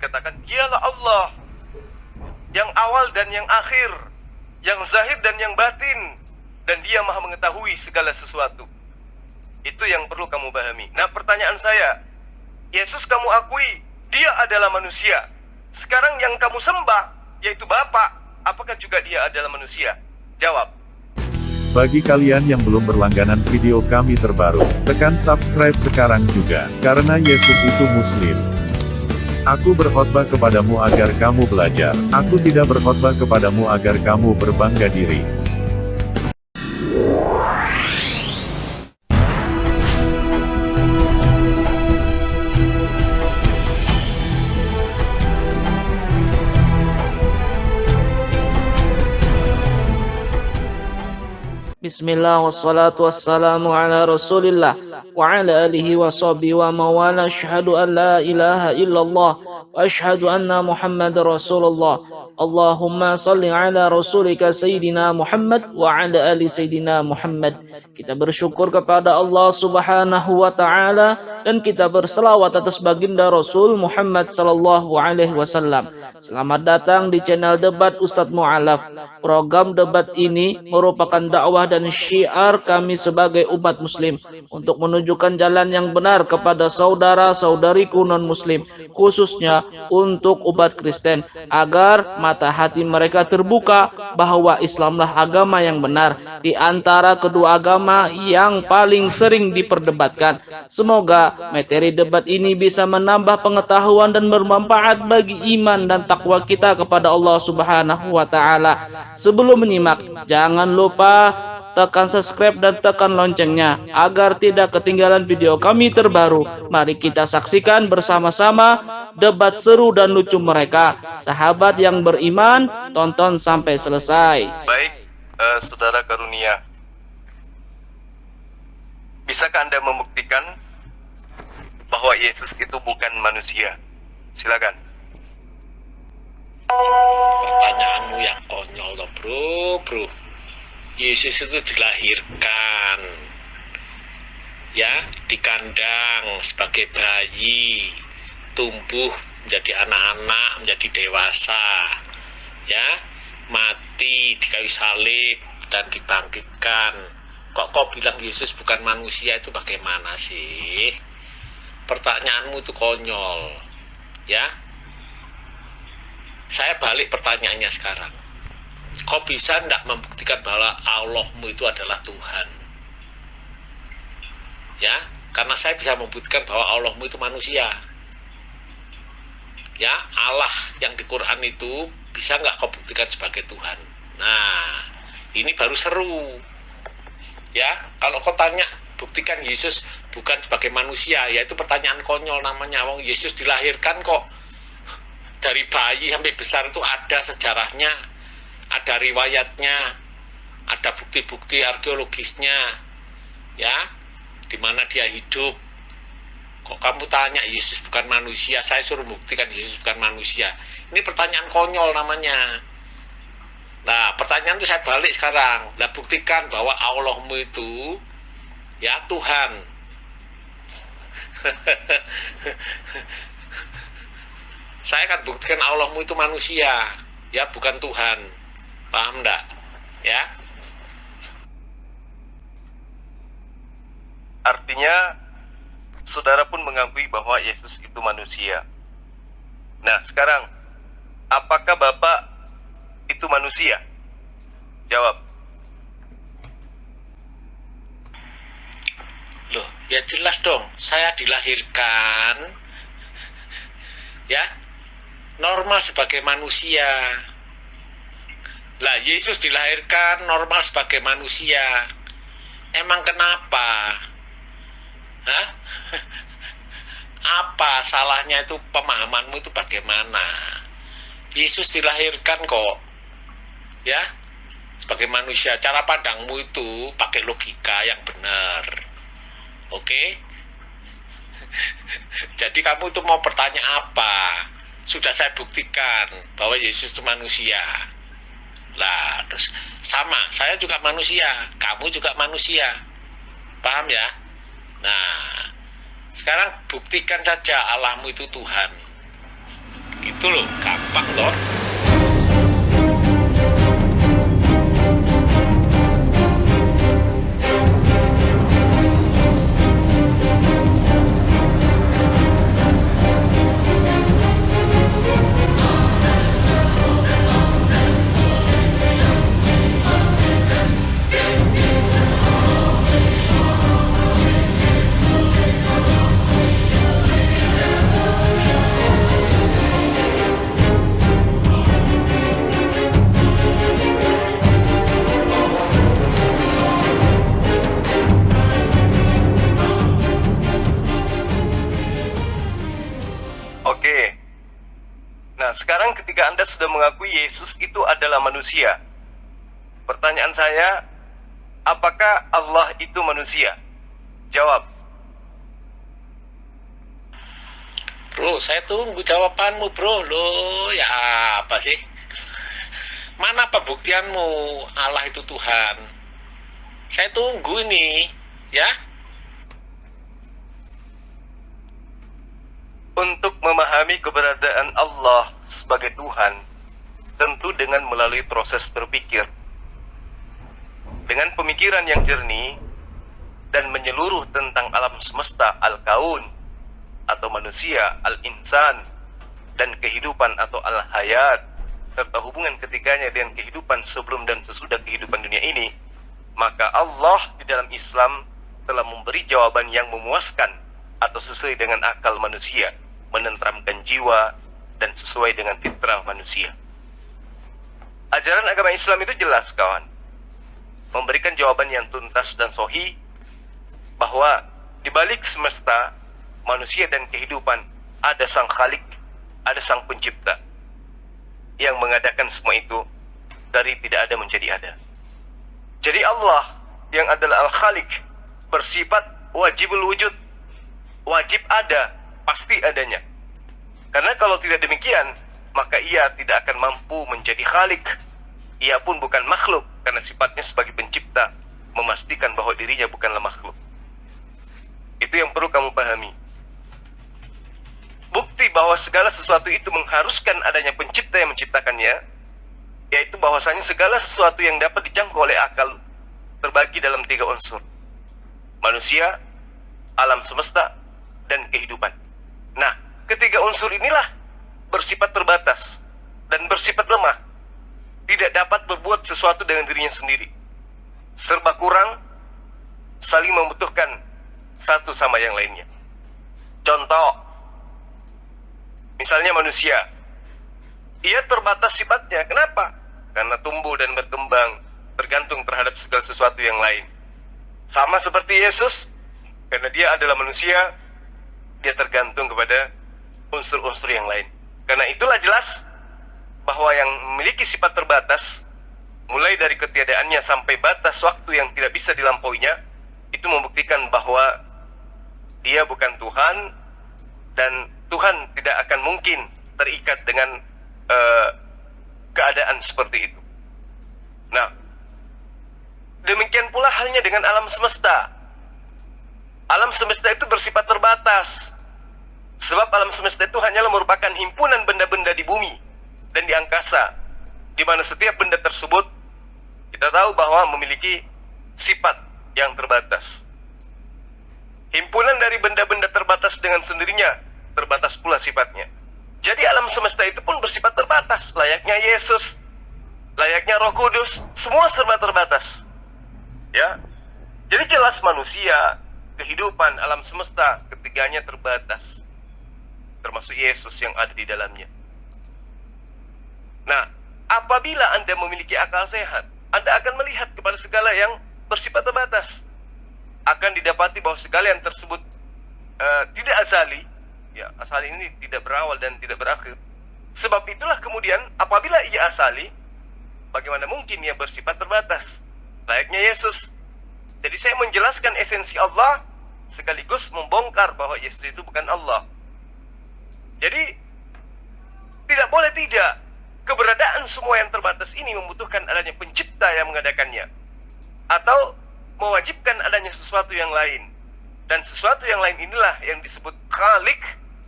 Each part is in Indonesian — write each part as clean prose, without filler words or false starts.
dikatakan dialah Allah, yang awal dan yang akhir, yang zahir dan yang batin, dan dia maha mengetahui segala sesuatu. Itu yang perlu kamu pahami. Nah, pertanyaan saya, Yesus kamu akui dia adalah manusia. Sekarang yang kamu sembah, yaitu Bapa, apakah juga dia adalah manusia? Jawab. Bagi kalian yang belum berlangganan video kami terbaru, tekan subscribe sekarang juga, karena Yesus itu Muslim. Aku berkhotbah kepadamu agar kamu belajar, aku tidak berkhotbah kepadamu agar kamu berbangga diri. Bismillah wassalatu wassalamu ala rasulillah wa ala alihi wa sahbihi wa mawala. Asyhadu an la ilaha illallah wa asyhadu anna Muhammadar Rasulullah. Allahumma salli ala rasulika Sayyidina Muhammad wa ala ali Sayyidina Muhammad. Kita bersyukur kepada Allah Subhanahu wa taala dan kita berselawat atas baginda Rasul Muhammad sallallahu alaihi wasallam. Selamat datang di channel Debat Ustadz Mu'alaf. Program debat ini merupakan dakwah dan syiar kami sebagai umat muslim untuk menunjukkan jalan yang benar kepada saudara-saudariku non-muslim, khususnya untuk umat Kristen, agar mata hati mereka terbuka bahwa Islamlah agama yang benar di antara kedua agama yang paling sering diperdebatkan. Semoga materi debat ini bisa menambah pengetahuan dan bermanfaat bagi iman dan takwa kita kepada Allah Subhanahu wa taala. Sebelum menyimak, jangan lupa tekan subscribe dan tekan loncengnya agar tidak ketinggalan video kami terbaru. Mari kita saksikan bersama-sama debat seru dan lucu mereka. Sahabat yang beriman, tonton sampai selesai. Baik, saudara karunia, bisakah Anda membuktikan bahwa Yesus itu bukan manusia? Silakan. Pertanyaanmu yang konyol loh bro. Yesus itu dilahirkan ya di kandang sebagai bayi, tumbuh menjadi anak-anak, menjadi dewasa, ya, mati di kayu salib dan dibangkitkan. Kok kau bilang Yesus bukan manusia, itu bagaimana sih? Pertanyaanmu itu konyol, ya. Saya balik pertanyaannya sekarang. Kau bisa tidak membuktikan bahwa Allahmu itu adalah Tuhan? Ya, karena saya bisa membuktikan bahwa Allahmu itu manusia. Ya, Allah yang di Quran itu bisa nggak kau buktikan sebagai Tuhan? Nah, ini baru seru. Ya, kalau kau tanya buktikan Yesus bukan sebagai manusia, ya itu pertanyaan konyol namanya. Wong Yesus dilahirkan kok dari bayi sampai besar itu ada sejarahnya, ada riwayatnya, ada bukti-bukti arkeologisnya, ya, di mana dia hidup. Kok kamu tanya Yesus bukan manusia, saya suruh buktikan Yesus bukan manusia? Ini pertanyaan konyol namanya. Nah, pertanyaan itu saya balik sekarang. Nah, buktikan bahwa Allahmu itu ya Tuhan. Saya akan buktikan Allahmu itu manusia, ya bukan Tuhan. Paham enggak? Ya. Artinya, saudara pun mengakui bahwa Yesus itu manusia. Nah, sekarang, apakah Bapak itu manusia? Jawab. Loh, ya jelas dong. Saya dilahirkan, ya, normal sebagai manusia. Lah, Yesus dilahirkan normal sebagai manusia. Emang kenapa? Hah? Apa salahnya itu, pemahamanmu itu bagaimana? Yesus dilahirkan kok, ya, sebagai manusia. Cara pandangmu itu pakai logika yang benar. Oke? Jadi kamu itu mau bertanya apa? Sudah saya buktikan bahwa Yesus itu manusia. Lah, terus sama, saya juga manusia, kamu juga manusia. Paham ya? Nah, sekarang buktikan saja Allahmu itu Tuhan. Gitu loh, gampang toh. Oke. Nah, sekarang ketika Anda sudah mengakui Yesus itu adalah manusia, pertanyaan saya, apakah Allah itu manusia? Jawab. Bro, saya tunggu jawabanmu, bro. Loh, ya apa sih? Mana pembuktianmu Allah itu Tuhan? Saya tunggu ini, ya. Untuk memahami keberadaan Allah sebagai Tuhan, tentu dengan melalui proses berpikir. Dengan pemikiran yang jernih dan menyeluruh tentang alam semesta al-kaun atau manusia al-insan dan kehidupan atau al-hayat serta hubungan ketiganya dengan kehidupan sebelum dan sesudah kehidupan dunia ini, maka Allah di dalam Islam telah memberi jawaban yang memuaskan atau sesuai dengan akal manusia, menenteramkan jiwa dan sesuai dengan fitrah manusia. Ajaran agama Islam itu jelas, kawan, memberikan jawaban yang tuntas dan sahih bahwa di balik semesta, manusia dan kehidupan ada sang Khalik, ada sang pencipta yang mengadakan semua itu dari tidak ada menjadi ada. Jadi Allah yang adalah Al-Khalik bersifat wajibul wujud, wajib ada, pasti adanya. Karena kalau tidak demikian, maka ia tidak akan mampu menjadi Khalik. Ia pun bukan makhluk, karena sifatnya sebagai pencipta memastikan bahwa dirinya bukanlah makhluk. Itu yang perlu kamu pahami. Bukti bahwa segala sesuatu itu mengharuskan adanya pencipta yang menciptakannya, yaitu bahwasanya segala sesuatu yang dapat dijangkau oleh akal terbagi dalam 3 unsur: manusia, alam semesta, dan kehidupan. Nah, ketiga unsur inilah bersifat terbatas dan bersifat lemah, tidak dapat berbuat sesuatu dengan dirinya sendiri, serba kurang, saling membutuhkan satu sama yang lainnya. Contoh, misalnya manusia, ia terbatas sifatnya. Kenapa? Karena tumbuh dan berkembang tergantung terhadap segala sesuatu yang lain. Sama seperti Yesus, karena dia adalah manusia, dia tergantung kepada unsur-unsur yang lain. Karena itulah jelas bahwa yang memiliki sifat terbatas, mulai dari ketiadaannya sampai batas waktu yang tidak bisa dilampauinya, itu membuktikan bahwa dia bukan Tuhan, dan Tuhan tidak akan mungkin terikat dengan keadaan seperti itu. Nah, demikian pula halnya dengan alam semesta. Alam semesta itu bersifat terbatas, sebab alam semesta itu hanyalah merupakan himpunan benda-benda di bumi dan di angkasa, di mana setiap benda tersebut kita tahu bahwa memiliki sifat yang terbatas. Himpunan dari benda-benda terbatas dengan sendirinya terbatas pula sifatnya. Jadi alam semesta itu pun bersifat terbatas, layaknya Yesus, layaknya Roh Kudus, semua serba terbatas. Ya, jadi jelas manusia, kehidupan, alam semesta, ketiganya terbatas, termasuk Yesus yang ada di dalamnya. Nah, apabila Anda memiliki akal sehat, Anda akan melihat kepada segala yang bersifat terbatas. Akan didapati bahwa segala yang tersebut tidak azali. Ya, asali ini tidak berawal dan tidak berakhir. Sebab itulah kemudian apabila ia asali, bagaimana mungkin ia bersifat terbatas, layaknya Yesus. Jadi saya menjelaskan esensi Allah sekaligus membongkar bahwa Yesus itu bukan Allah. Jadi tidak boleh tidak, keberadaan semua yang terbatas ini membutuhkan adanya pencipta yang mengadakannya, atau mewajibkan adanya sesuatu yang lain. Dan sesuatu yang lain inilah yang disebut Khalik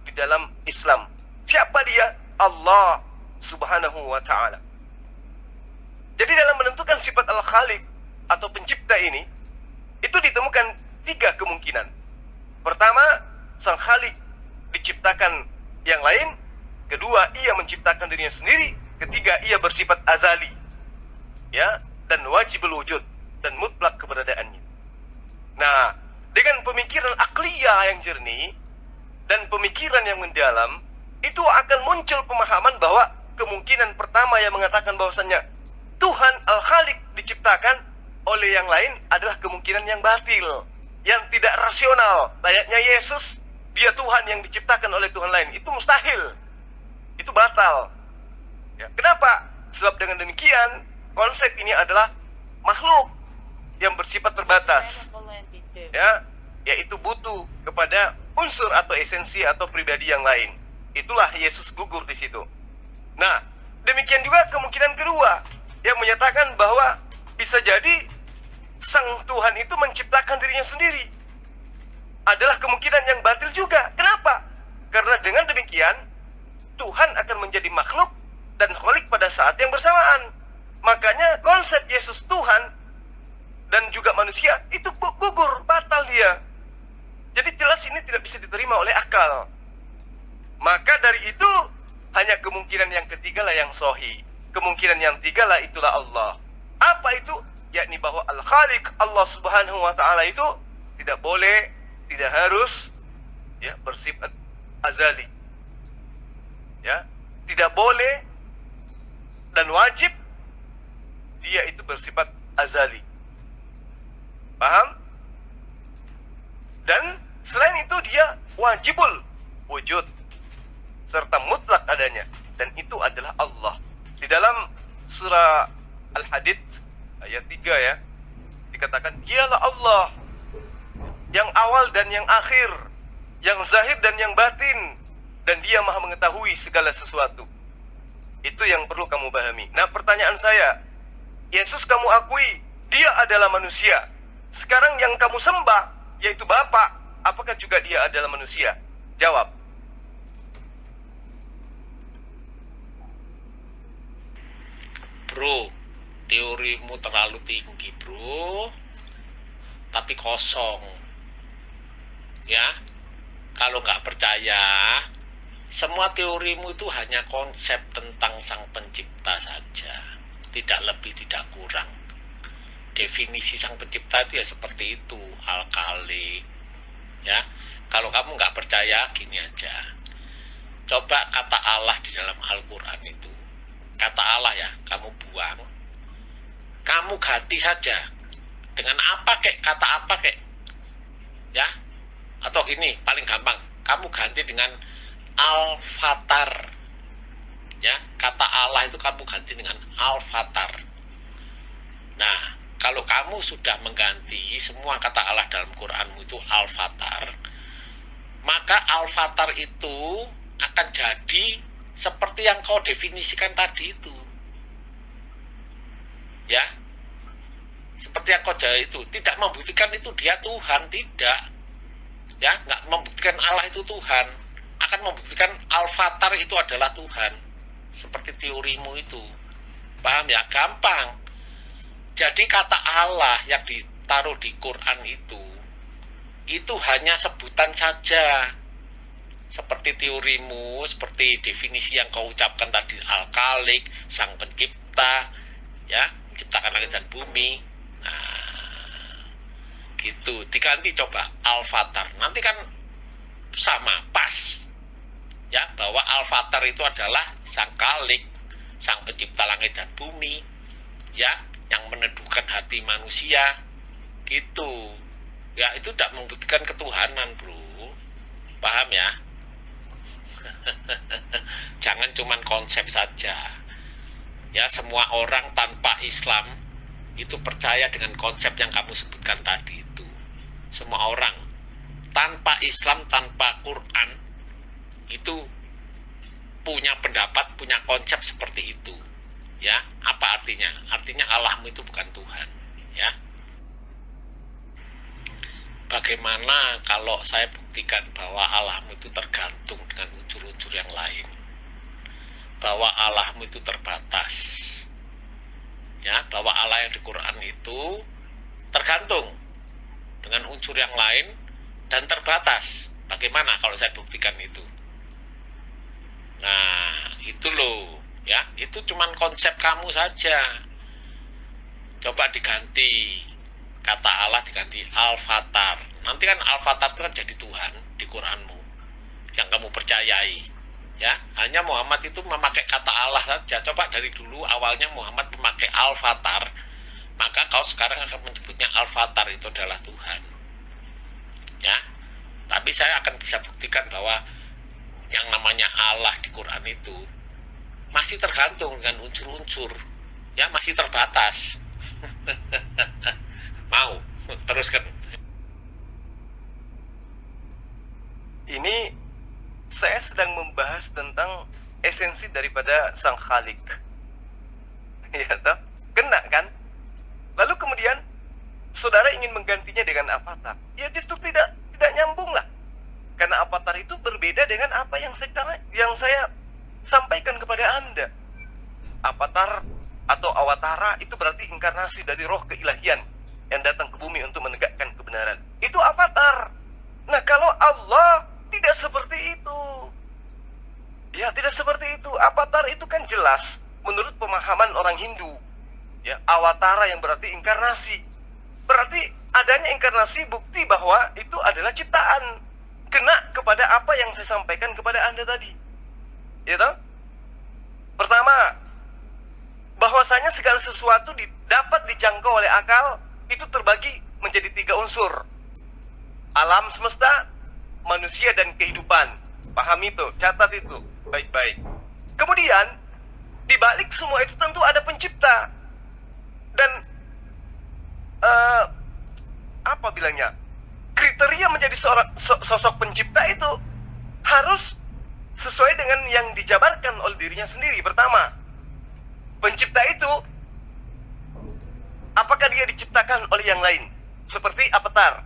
di dalam Islam. Siapa dia? Allah Subhanahu wa ta'ala. Jadi dalam menentukan sifat Al-Khaliq atau pencipta ini, itu ditemukan 3 kemungkinan. Pertama, sang Khalik diciptakan yang lain. Kedua, ia menciptakan dirinya sendiri. Ketiga, ia bersifat azali, ya, dan wajibul wujud, dan mutlak keberadaannya. Nah, dengan pemikiran akliyah yang jernih dan pemikiran yang mendalam, itu akan muncul pemahaman bahwa kemungkinan pertama yang mengatakan bahwasannya Tuhan Al-Khaliq diciptakan oleh yang lain adalah kemungkinan yang batil, yang tidak rasional. Layaknya Yesus, dia Tuhan yang diciptakan oleh Tuhan lain. Itu mustahil, itu batal, ya. Kenapa? Sebab dengan demikian konsep ini adalah makhluk yang bersifat terbatas, ya, yaitu butuh kepada unsur atau esensi atau pribadi yang lain. Itulah Yesus gugur di situ. Nah, demikian juga kemungkinan kedua yang menyatakan bahwa bisa jadi sang Tuhan itu menciptakan dirinya sendiri, adalah kemungkinan yang batil juga. Kenapa? Karena dengan demikian Tuhan akan menjadi makhluk dan Khalik pada saat yang bersamaan. Makanya konsep Yesus Tuhan dan juga manusia itu gugur, batal dia. Jadi jelas ini tidak bisa diterima oleh akal. Maka dari itu hanya kemungkinan yang ketiga lah yang sahih. Kemungkinan yang tiga lah itulah Allah. Apa itu? Yakni bahwa Al-Khaliq Allah Subhanahu wa ta'ala itu tidak boleh, tidak harus, ya, bersifat azali, ya, tidak boleh dan wajib dia itu bersifat azali. Paham? Dan selain itu dia wajibul wujud serta mutlak adanya, dan itu adalah Allah. Di dalam surah Al-Hadid ayat 3, ya, dikatakan dialah Allah yang awal dan yang akhir, yang zahir dan yang batin, dan dia maha mengetahui segala sesuatu. Itu yang perlu kamu pahami. Nah, pertanyaan saya, Yesus kamu akui dia adalah manusia. Sekarang yang kamu sembah, yaitu Bapa, apakah juga dia adalah manusia? Jawab. Bro, teorimu terlalu tinggi, bro, tapi kosong, ya. Kalau nggak percaya, semua teorimu itu hanya konsep tentang sang pencipta saja, tidak lebih tidak kurang. Definisi sang pencipta itu ya seperti itu, Al-Khaliq, ya. Kalau kamu nggak percaya, gini aja, coba kata Allah di dalam Al-Quran itu, kata Allah ya, kamu buang, kamu ganti saja dengan apa kek, kata apa kek, ya. Atau gini, paling gampang, kamu ganti dengan Al-Fatar, ya. Kata Allah itu kamu ganti dengan Al-Fatar. Nah, kalau kamu sudah mengganti semua kata Allah dalam Quranmu itu Al-Fatar, maka Al-Fatar itu akan jadi seperti yang kau definisikan tadi itu, ya. Seperti yang kau jawab itu, tidak membuktikan itu dia Tuhan, tidak, ya. Nggak membuktikan Allah itu Tuhan, akan membuktikan Al-Fatar itu adalah Tuhan, seperti teorimu itu. Paham ya? Gampang. Jadi kata Allah yang ditaruh di Quran itu hanya sebutan saja, seperti teorimu, seperti definisi yang kau ucapkan tadi, Al-Khaliq, sang pencipta, ya, menciptakan langit dan bumi. Nah, gitu. Diganti coba Al-Fatar, nanti kan sama, pas, ya, bahwa Al-Fatar itu adalah sang Khaliq, sang pencipta langit dan bumi, ya, yang meneduhkan hati manusia, gitu. Ya, itu tidak membuktikan ketuhanan, bro. Paham ya? Jangan cuman konsep saja, ya. Semua orang tanpa Islam itu percaya dengan konsep yang kamu sebutkan tadi itu. Semua orang tanpa Islam, tanpa Quran, itu punya pendapat, punya konsep seperti itu, ya. Apa artinya? Artinya Allahmu itu bukan Tuhan, ya. Bagaimana kalau saya buktikan bahwa Allahmu itu tergantung dengan unsur-unsur yang lain? bahwa Allahmu itu terbatas. Ya, bahwa Allah yang di Quran itu tergantung dengan unsur yang lain dan terbatas. Bagaimana kalau saya buktikan itu? Nah, itu loh, ya, itu cuman konsep kamu saja. Coba diganti kata Allah, diganti Al-Fatar. Nanti kan Al-Fatar itu kan jadi Tuhan di Quranmu yang kamu percayai. Ya, hanya Muhammad itu memakai kata Allah saja. Coba dari dulu awalnya Muhammad memakai Al-Fatar, maka kau sekarang akan menyebutnya Al-Fatar itu adalah Tuhan. Ya, tapi saya akan bisa buktikan bahwa yang namanya Allah di Quran itu masih tergantung dengan unsur-unsur, ya, masih terbatas. Mau teruskan? Ini saya sedang membahas tentang esensi daripada Sang Khalik. Ya toh? Kena kan? Lalu kemudian saudara ingin menggantinya dengan avatar. Ya justru tidak nyambung lah. Karena avatar itu berbeda dengan apa yang saya sampaikan kepada Anda. Avatar atau awatara itu berarti inkarnasi dari roh keilahian yang datang ke bumi untuk menegakkan kebenaran. Itu avatar. Nah, kalau Allah tidak seperti itu. Ya, tidak seperti itu. Avatar itu kan jelas menurut pemahaman orang Hindu. Ya, awatara yang berarti inkarnasi. Berarti adanya inkarnasi bukti bahwa itu adalah ciptaan. Kena kepada apa yang saya sampaikan kepada Anda tadi. Ya toh? Pertama, bahwasanya segala sesuatu dapat dijangkau oleh akal itu terbagi menjadi 3 unsur. Alam semesta, manusia, dan kehidupan. Paham itu, catat itu baik-baik. Kemudian di balik semua itu tentu ada pencipta. Dan apa bilangnya, kriteria menjadi sosok pencipta itu harus sesuai dengan yang dijabarkan oleh dirinya sendiri. Pertama, pencipta itu apakah dia diciptakan oleh yang lain seperti avatar?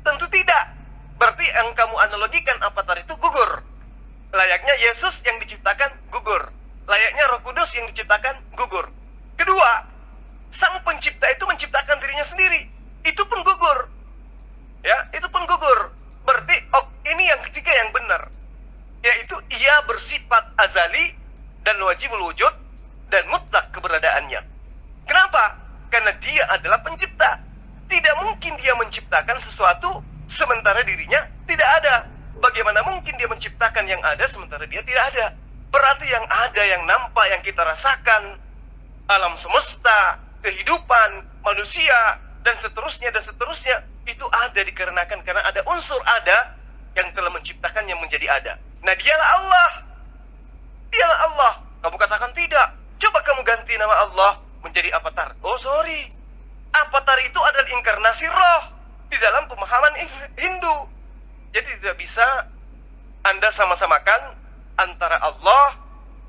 Tentu tidak. Berarti yang kamu analogikan avatar itu gugur. Layaknya Yesus yang diciptakan gugur. Layaknya Roh Kudus yang diciptakan gugur. Kedua, sang pencipta itu menciptakan dirinya sendiri. Itu pun gugur. Ya, itu pun gugur. Berarti ini yang ketiga yang benar. Yaitu ia bersifat azali dan wajibul wujud dan mutlak keberadaannya. Kenapa? Karena dia adalah pencipta. Tidak mungkin dia menciptakan sesuatu sementara dirinya tidak ada. Bagaimana mungkin dia menciptakan yang ada sementara dia tidak ada? Berarti yang ada, yang nampak, yang kita rasakan, alam semesta, kehidupan, manusia, dan seterusnya, itu ada dikarenakan karena ada unsur ada yang telah menciptakannya menjadi ada. Nah, dialah Allah. Dialah Allah. Kamu katakan tidak. Coba kamu ganti nama Allah menjadi avatar. Oh, sorry. Avatar itu adalah inkarnasi roh di dalam pemahaman Hindu. Jadi tidak bisa Anda sama-samakan antara Allah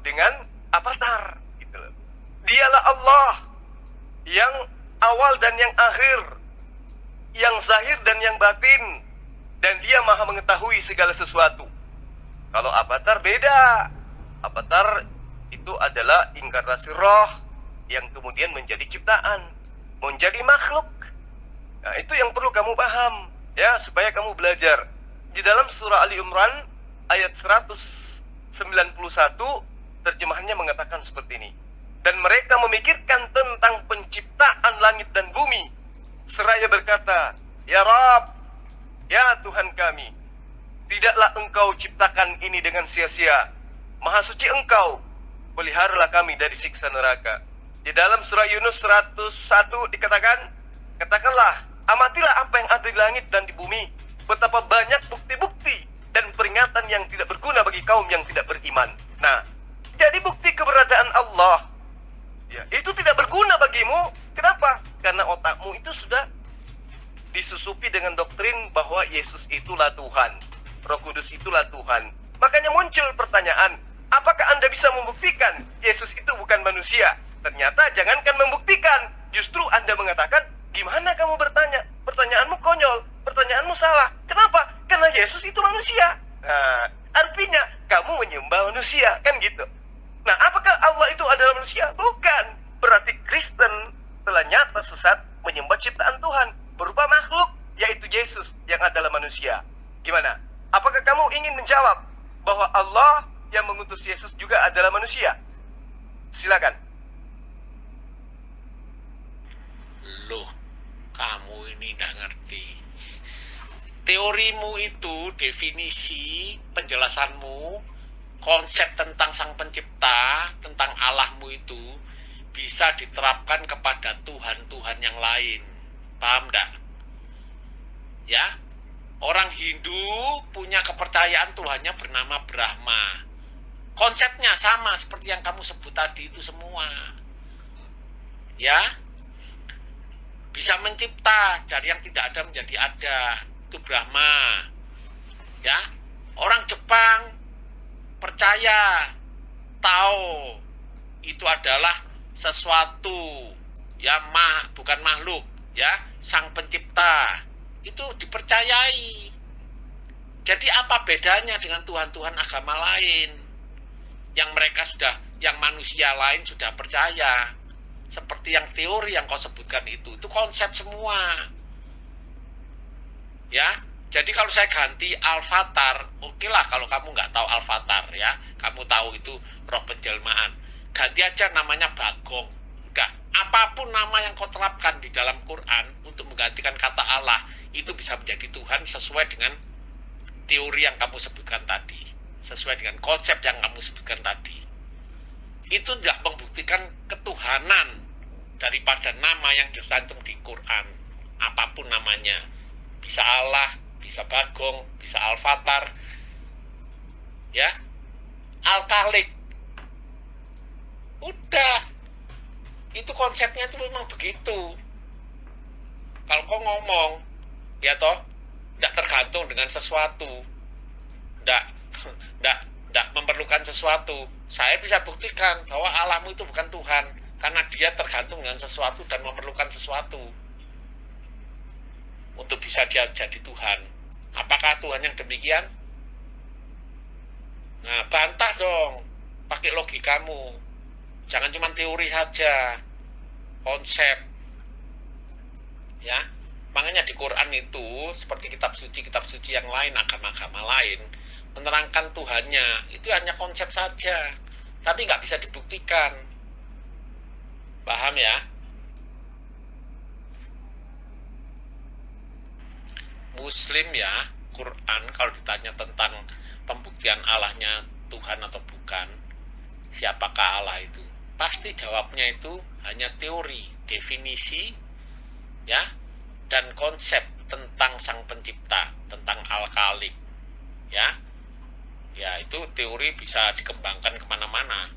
dengan avatar. Gitu loh. Dialah Allah yang awal dan yang akhir, yang zahir dan yang batin, dan dia maha mengetahui segala sesuatu. Kalau avatar beda. Avatar itu adalah inkarnasi roh yang kemudian menjadi ciptaan, menjadi makhluk. Nah, itu yang perlu kamu paham, ya, supaya kamu belajar. Di dalam surah Ali Imran ayat 191, terjemahannya mengatakan seperti ini. Dan mereka memikirkan tentang penciptaan langit dan bumi, seraya berkata, Ya Rabb, ya Tuhan kami, tidaklah engkau ciptakan ini dengan sia-sia. Maha suci engkau, peliharalah kami dari siksa neraka. Di dalam surah Yunus 101 dikatakan, katakanlah, amatilah apa yang ada di langit dan di bumi, betapa banyak bukti-bukti dan peringatan yang tidak berguna bagi kaum yang tidak beriman. Nah, jadi bukti keberadaan Allah, ya, itu tidak berguna bagimu. Kenapa? Karena otakmu itu sudah disusupi dengan doktrin bahwa Yesus itulah Tuhan, Roh Kudus itulah Tuhan. Makanya muncul pertanyaan, apakah Anda bisa membuktikan Yesus itu bukan manusia? Ternyata jangankan membuktikan, justru Anda mengatakan, gimana kamu bertanya? Pertanyaanmu konyol, pertanyaanmu salah. Kenapa? Karena Yesus itu manusia. Nah, artinya kamu menyembah manusia, kan gitu. Nah, apa manusia. Gimana? Apakah kamu ingin menjawab bahwa Allah yang mengutus Yesus juga adalah manusia? Silakan. Loh, kamu ini nggak ngerti. Teorimu itu, definisi, penjelasanmu, konsep tentang Sang Pencipta, tentang Allahmu itu bisa diterapkan kepada Tuhan-Tuhan yang lain. Paham nggak? Ya, orang Hindu punya kepercayaan Tuhannya bernama Brahma. Konsepnya sama seperti yang kamu sebut tadi itu semua. Ya, bisa mencipta dari yang tidak ada menjadi ada, itu Brahma. Ya, orang Jepang percaya, tahu itu adalah sesuatu ya, bukan makhluk ya, Sang Pencipta. Itu dipercayai. Jadi apa bedanya dengan Tuhan-Tuhan agama lain yang mereka sudah, yang manusia lain sudah percaya? Seperti yang teori yang kau sebutkan itu konsep semua. Ya, jadi kalau saya ganti Al-Fatar, oke lah kalau kamu nggak tahu Al-Fatar ya, kamu tahu itu roh penjelmaan. Ganti aja namanya Bagong. Udah, apapun nama yang kau terapkan di dalam Quran untuk menggantikan kata Allah, itu bisa menjadi Tuhan sesuai dengan teori yang kamu sebutkan tadi, sesuai dengan konsep yang kamu sebutkan tadi. Itu tidak membuktikan ketuhanan daripada nama yang tercantum di Quran, apapun namanya. Bisa Allah, bisa Bagong, bisa Al-Fatar, ya, Al-Khalik. Udah, itu konsepnya itu memang begitu. Kalau kau ngomong, ya toh, tidak tergantung dengan sesuatu, tidak memerlukan sesuatu. Saya bisa buktikan bahwa Allahmu itu bukan Tuhan, karena dia tergantung dengan sesuatu dan memerlukan sesuatu untuk bisa dia jadi Tuhan. Apakah Tuhan yang demikian? Nah, bantah dong, pakai logikamu. Jangan cuma teori saja, konsep. Ya, makanya di Quran itu seperti kitab suci yang lain, agama-agama lain menerangkan Tuhannya itu hanya konsep saja, tapi nggak bisa dibuktikan. Paham ya? Muslim ya, Quran kalau ditanya tentang pembuktian Allahnya Tuhan atau bukan, siapakah Allah itu, pasti jawabnya itu hanya teori, definisi, ya, dan konsep tentang Sang Pencipta, tentang Al-Khalik, ya. Ya, itu teori bisa dikembangkan kemana-mana.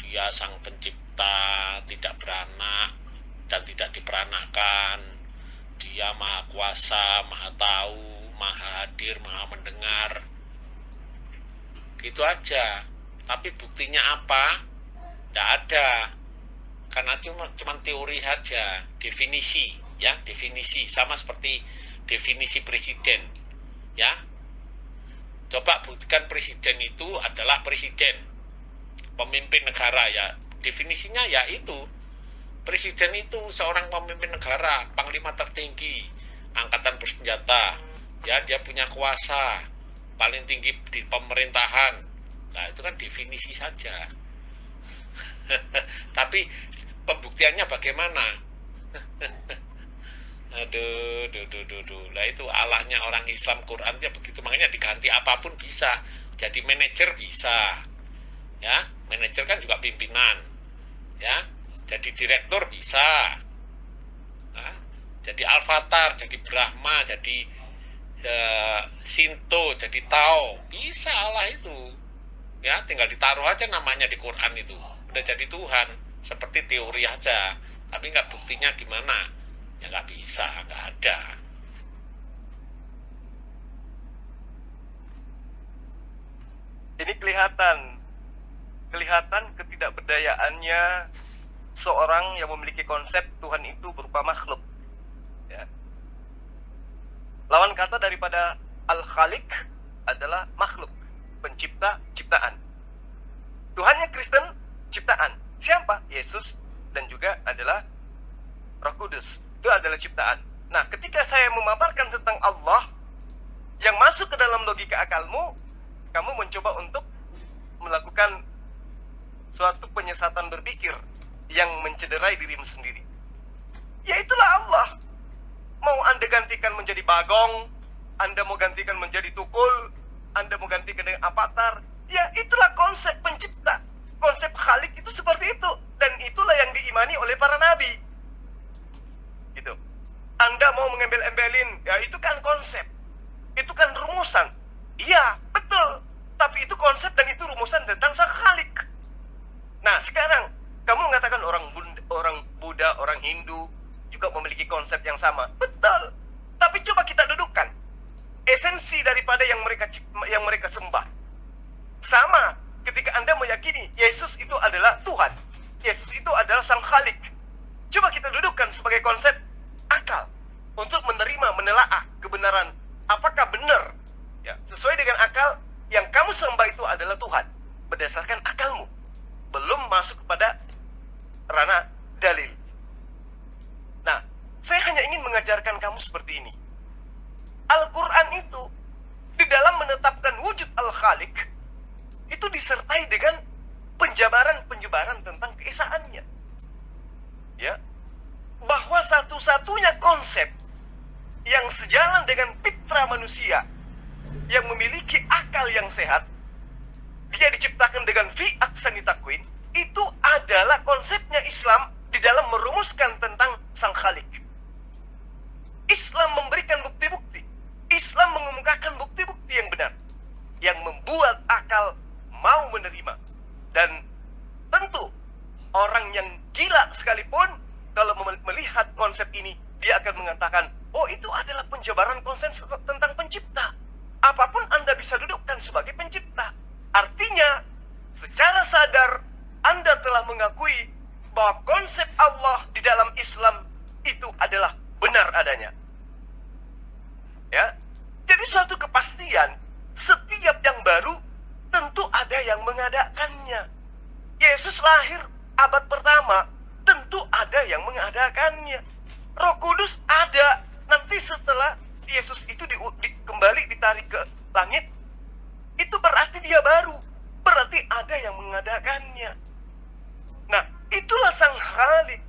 Dia Sang Pencipta, tidak beranak dan tidak diperanakan. Dia Maha Kuasa, Maha Tahu, Maha Hadir, Maha Mendengar. Gitu aja. Tapi buktinya apa? Tidak ada. Karena cuma teori saja, definisi, ya, definisi sama seperti definisi presiden, ya. Coba buktikan presiden itu adalah presiden, pemimpin negara, ya. Definisinya ya itu, presiden itu seorang pemimpin negara, panglima tertinggi angkatan bersenjata, ya, dia punya kuasa paling tinggi di pemerintahan. Nah, itu kan definisi saja. Tapi pembuktiannya bagaimana? Aduh. Lah itu Allahnya orang Islam, Quran ya begitu, makanya diganti apapun bisa. Jadi manajer bisa, ya, manajer kan juga pimpinan, ya. Jadi direktur bisa, nah, jadi Al-Fatar, jadi Brahma, jadi Sinto, jadi Tao, bisa Allah itu, ya. Tinggal ditaruh aja namanya di Quran itu, udah jadi Tuhan. Seperti teori aja, tapi nggak buktinya gimana. Ya nggak bisa, nggak ada. Ini kelihatan ketidakberdayaannya seorang yang memiliki konsep Tuhan itu berupa makhluk, ya. Lawan kata daripada Al-Khalik adalah makhluk, pencipta, ciptaan. Tuhannya Kristen, ciptaan. Siapa? Yesus, dan juga adalah Roh Kudus. Itu adalah ciptaan. Nah, ketika saya memaparkan tentang Allah, yang masuk ke dalam logika akalmu, kamu mencoba untuk melakukan suatu penyesatan berpikir yang mencederai dirimu sendiri. Ya itulah Allah. Mau Anda gantikan menjadi bagong, Anda mau gantikan menjadi tukul, Anda mau gantikan dengan avatar, ya itulah konsep pencipta. Konsep Khalik itu seperti itu. Dan itulah yang diimani oleh para nabi. Gitu. Anda mau mengembel-embelin, ya itu kan konsep. Itu kan rumusan. Iya, betul. Tapi itu konsep dan itu rumusan tentang sang Khalik. Nah, sekarang kamu mengatakan orang Buddha, orang Hindu juga memiliki konsep yang sama. Betul. Tapi coba kita dudukkan esensi daripada yang mereka sembah. Sama ketika Anda meyakini Yesus itu adalah Tuhan. Yesus itu adalah sang Khalik. Coba kita dudukkan sebagai konsep akal untuk menerima, menelaah kebenaran. Apakah benar? Ya, sesuai dengan akal yang kamu sembah itu adalah Tuhan berdasarkan akalmu. Belum masuk kepada ranah dalil. Nah, saya hanya ingin mengajarkan kamu seperti ini. Al-Quran itu di dalam menetapkan wujud Al-Khalik itu disertai dengan penjabaran-penjabaran tentang keesaannya. Ya, bahwa satu-satunya konsep yang sejalan dengan fitrah manusia yang memiliki akal yang sehat, dia diciptakan dengan fi aksani takwin, itu adalah konsepnya Islam di dalam merumuskan tentang sang Khalik. Islam memberikan bukti-bukti. Islam mengemukakan bukti-bukti yang benar, yang membuat akal mau menerima. Dan tentu orang yang gila sekalipun kalau melihat konsep ini, dia akan mengatakan, oh itu adalah penjabaran konsep tentang pencipta. Apapun Anda bisa dudukkan sebagai pencipta. Artinya, secara sadar Anda telah mengakui bahwa konsep Allah di dalam Islam itu adalah benar adanya. Ya, jadi suatu kepastian, setiap yang baru tentu ada yang mengadakannya. Yesus lahir abad pertama, tentu ada yang mengadakannya. Roh Kudus ada, nanti setelah Yesus itu kembali ditarik ke langit, itu berarti dia baru, berarti ada yang mengadakannya. Nah, itulah sang Khalik.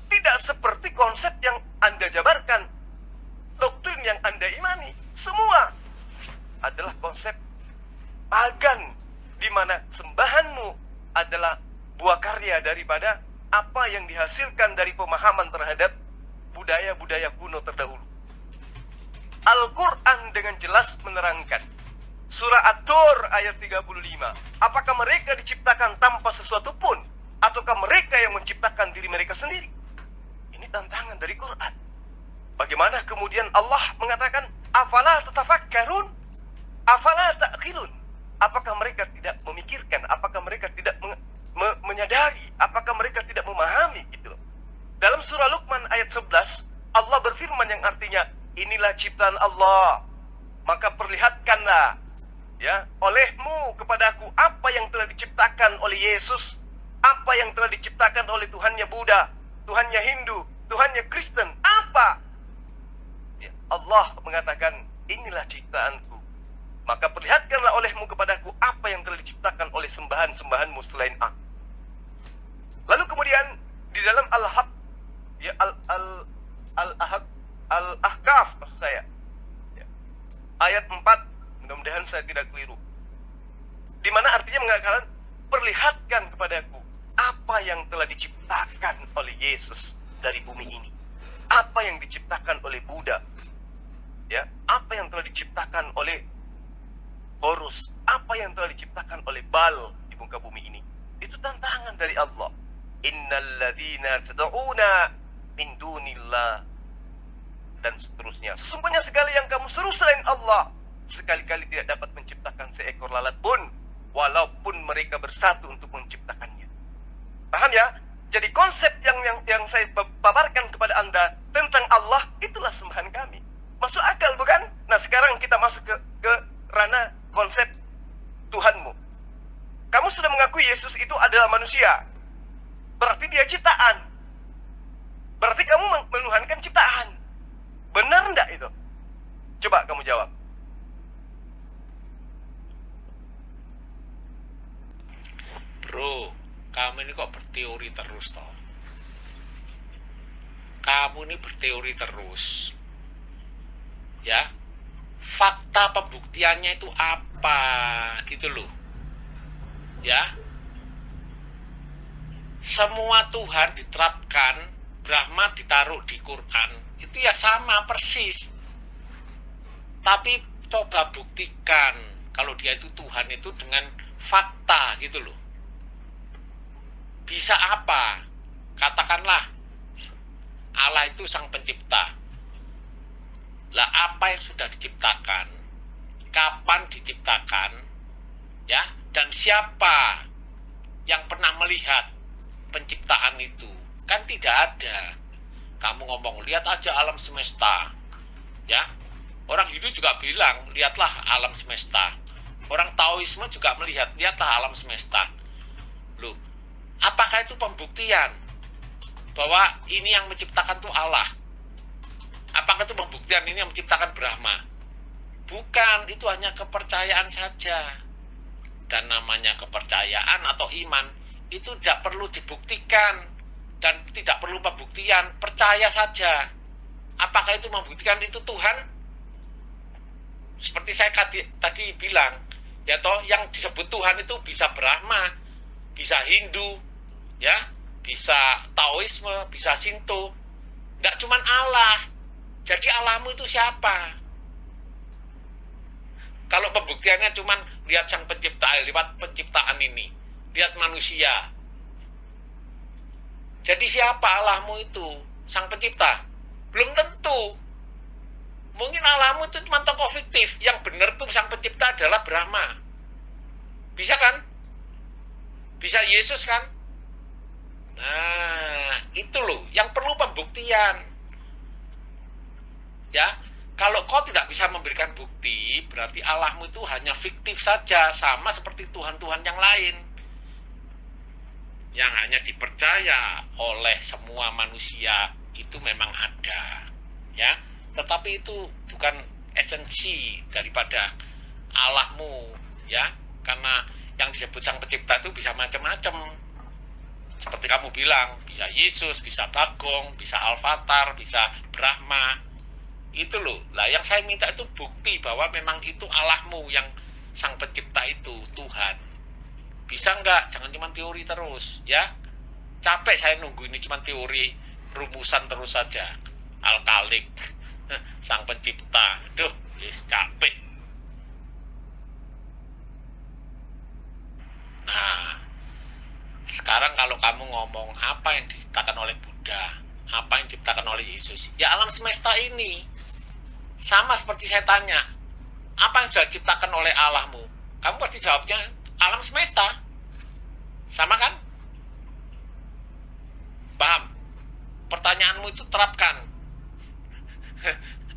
Tidak seperti konsep yang Anda jabarkan, doktrin yang Anda imani, semua adalah konsep pagan, di mana sembahanmu adalah buah karya daripada apa yang dihasilkan dari pemahaman terhadap budaya-budaya kuno terdahulu. Al-Quran dengan jelas menerangkan, surah At-Tur ayat 35, apakah mereka diciptakan tanpa sesuatu pun, ataukah mereka yang menciptakan diri mereka sendiri? Ini tantangan dari Quran. Bagaimana kemudian Allah mengatakan, afala tatafakkarun, afala ta'qilun? Apakah mereka tidak memikirkan? Apakah mereka tidak menyadari? Apakah mereka tidak memahami? Gitu. Dalam surah Luqman ayat 11, Allah berfirman yang artinya, inilah ciptaan Allah, maka perlihatkanlah ya olehmu kepadaku apa yang telah diciptakan oleh Yesus, apa yang telah diciptakan oleh Tuhannya Buddha, Tuhannya Hindu, Tuhannya Kristen, apa? Ya, Allah mengatakan, inilah ciptaanku, maka perlihatkanlah olehmu kepadaku apa yang telah diciptakan oleh sembahan-sembahanmu selain aku. Lalu kemudian di dalam Al-Haq, ya Al-Ahqaf maksud saya, ya, ayat 4, mudah-mudahan saya tidak keliru, di mana artinya mengatakan, perlihatkan kepadaku apa yang telah diciptakan oleh Yesus dari bumi ini, apa yang diciptakan oleh Buddha, ya, apa yang telah diciptakan oleh Horus, apa yang telah diciptakan oleh Baal di muka bumi ini. Itu tantangan dari Allah. Innal ladzina tad'una min dunillah, dan seterusnya. Sesungguhnya segala yang kamu seru selain Allah sekali-kali tidak dapat menciptakan seekor lalat pun, walaupun mereka bersatu untuk menciptakannya. Paham ya? Jadi konsep yang saya paparkan kepada Anda tentang Allah, itulah sembahan kami. Masuk akal bukan? Nah, sekarang kita masuk ke ranah konsep Tuhanmu. Kamu sudah mengakui Yesus itu adalah manusia, berarti dia ciptaan. Berarti kamu menuhankan ciptaan. Benar enggak itu? Coba kamu jawab. Bro, kamu ini kok berteori terus toh? Kamu ini berteori terus. Ya. Fakta pembuktiannya itu apa? Gitu loh. Ya. Semua Tuhan diterapkan, Brahma ditaruh di Quran. Itu ya sama persis. Tapi coba buktikan kalau dia itu Tuhan itu dengan fakta gitu loh. Bisa apa? Katakanlah Allah itu sang pencipta. Lah apa yang sudah diciptakan? Kapan diciptakan? Ya, dan siapa yang pernah melihat penciptaan itu? Kan tidak ada. Kamu ngomong, lihat aja alam semesta. Ya. Orang Hindu juga bilang, lihatlah alam semesta. Orang Taoisme juga melihat, lihatlah alam semesta. Loh, apakah itu pembuktian bahwa ini yang menciptakan itu Allah? Apakah itu pembuktian ini yang menciptakan Brahma? Bukan, itu hanya kepercayaan saja. Dan namanya kepercayaan atau iman itu tidak perlu dibuktikan dan tidak perlu pembuktian, percaya saja. Apakah itu membuktikan itu Tuhan? Seperti saya tadi bilang, ya toh, yang disebut Tuhan itu bisa Brahma, bisa Hindu, ya, bisa Taoisme, bisa Shinto. Nggak cuman Allah. Jadi Allahmu itu siapa? Kalau pembuktiannya cuman lihat sang pencipta, lewat penciptaan ini, lihat manusia. Jadi siapa Allahmu itu? Sang pencipta? Belum tentu. Mungkin Allahmu itu cuma tokoh fiktif. Yang benar tuh sang pencipta adalah Brahma. Bisa kan? Bisa Yesus kan? Nah, itu loh yang perlu pembuktian. Ya, kalau kau tidak bisa memberikan bukti, berarti Allahmu itu hanya fiktif saja, sama seperti Tuhan-Tuhan yang lain. Yang hanya dipercaya oleh semua manusia itu memang ada. Ya, tetapi itu bukan esensi daripada Allahmu, ya. Karena yang disebut sang pencipta itu bisa macam-macam. Seperti kamu bilang, bisa Yesus, bisa Bagong, bisa Alvatar, bisa Brahma. Itu loh. Lah yang saya minta itu bukti bahwa memang itu Allahmu yang sang pencipta itu, Tuhan. Bisa enggak? Jangan cuma teori terus, ya. Capek saya nunggu ini cuma teori, rumusan terus saja. Al-Khaliq, sang pencipta. Duh, capek. Nah, sekarang kalau kamu ngomong apa yang diciptakan oleh Buddha, apa yang diciptakan oleh Yesus, ya alam semesta ini. Sama seperti saya tanya, apa yang sudah diciptakan oleh Allahmu? Kamu pasti jawabnya alam semesta. Sama kan? Paham? Pertanyaanmu itu terapkan.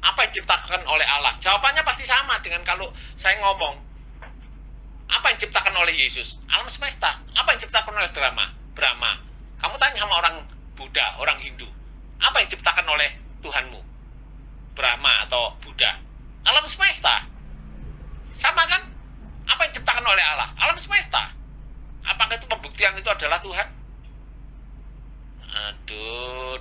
Apa yang diciptakan oleh Allah? Jawabannya pasti sama dengan kalau saya ngomong, apa yang diciptakan oleh Yesus? Alam semesta. Apa yang diciptakan oleh Brahma? Kamu tanya sama orang Buddha, orang Hindu, apa yang diciptakan oleh Tuhanmu? Brahma atau Buddha? Alam semesta. Sama kan? Apa yang diciptakan oleh Allah? Alam semesta. Apakah itu pembuktian itu adalah Tuhan? Aduh.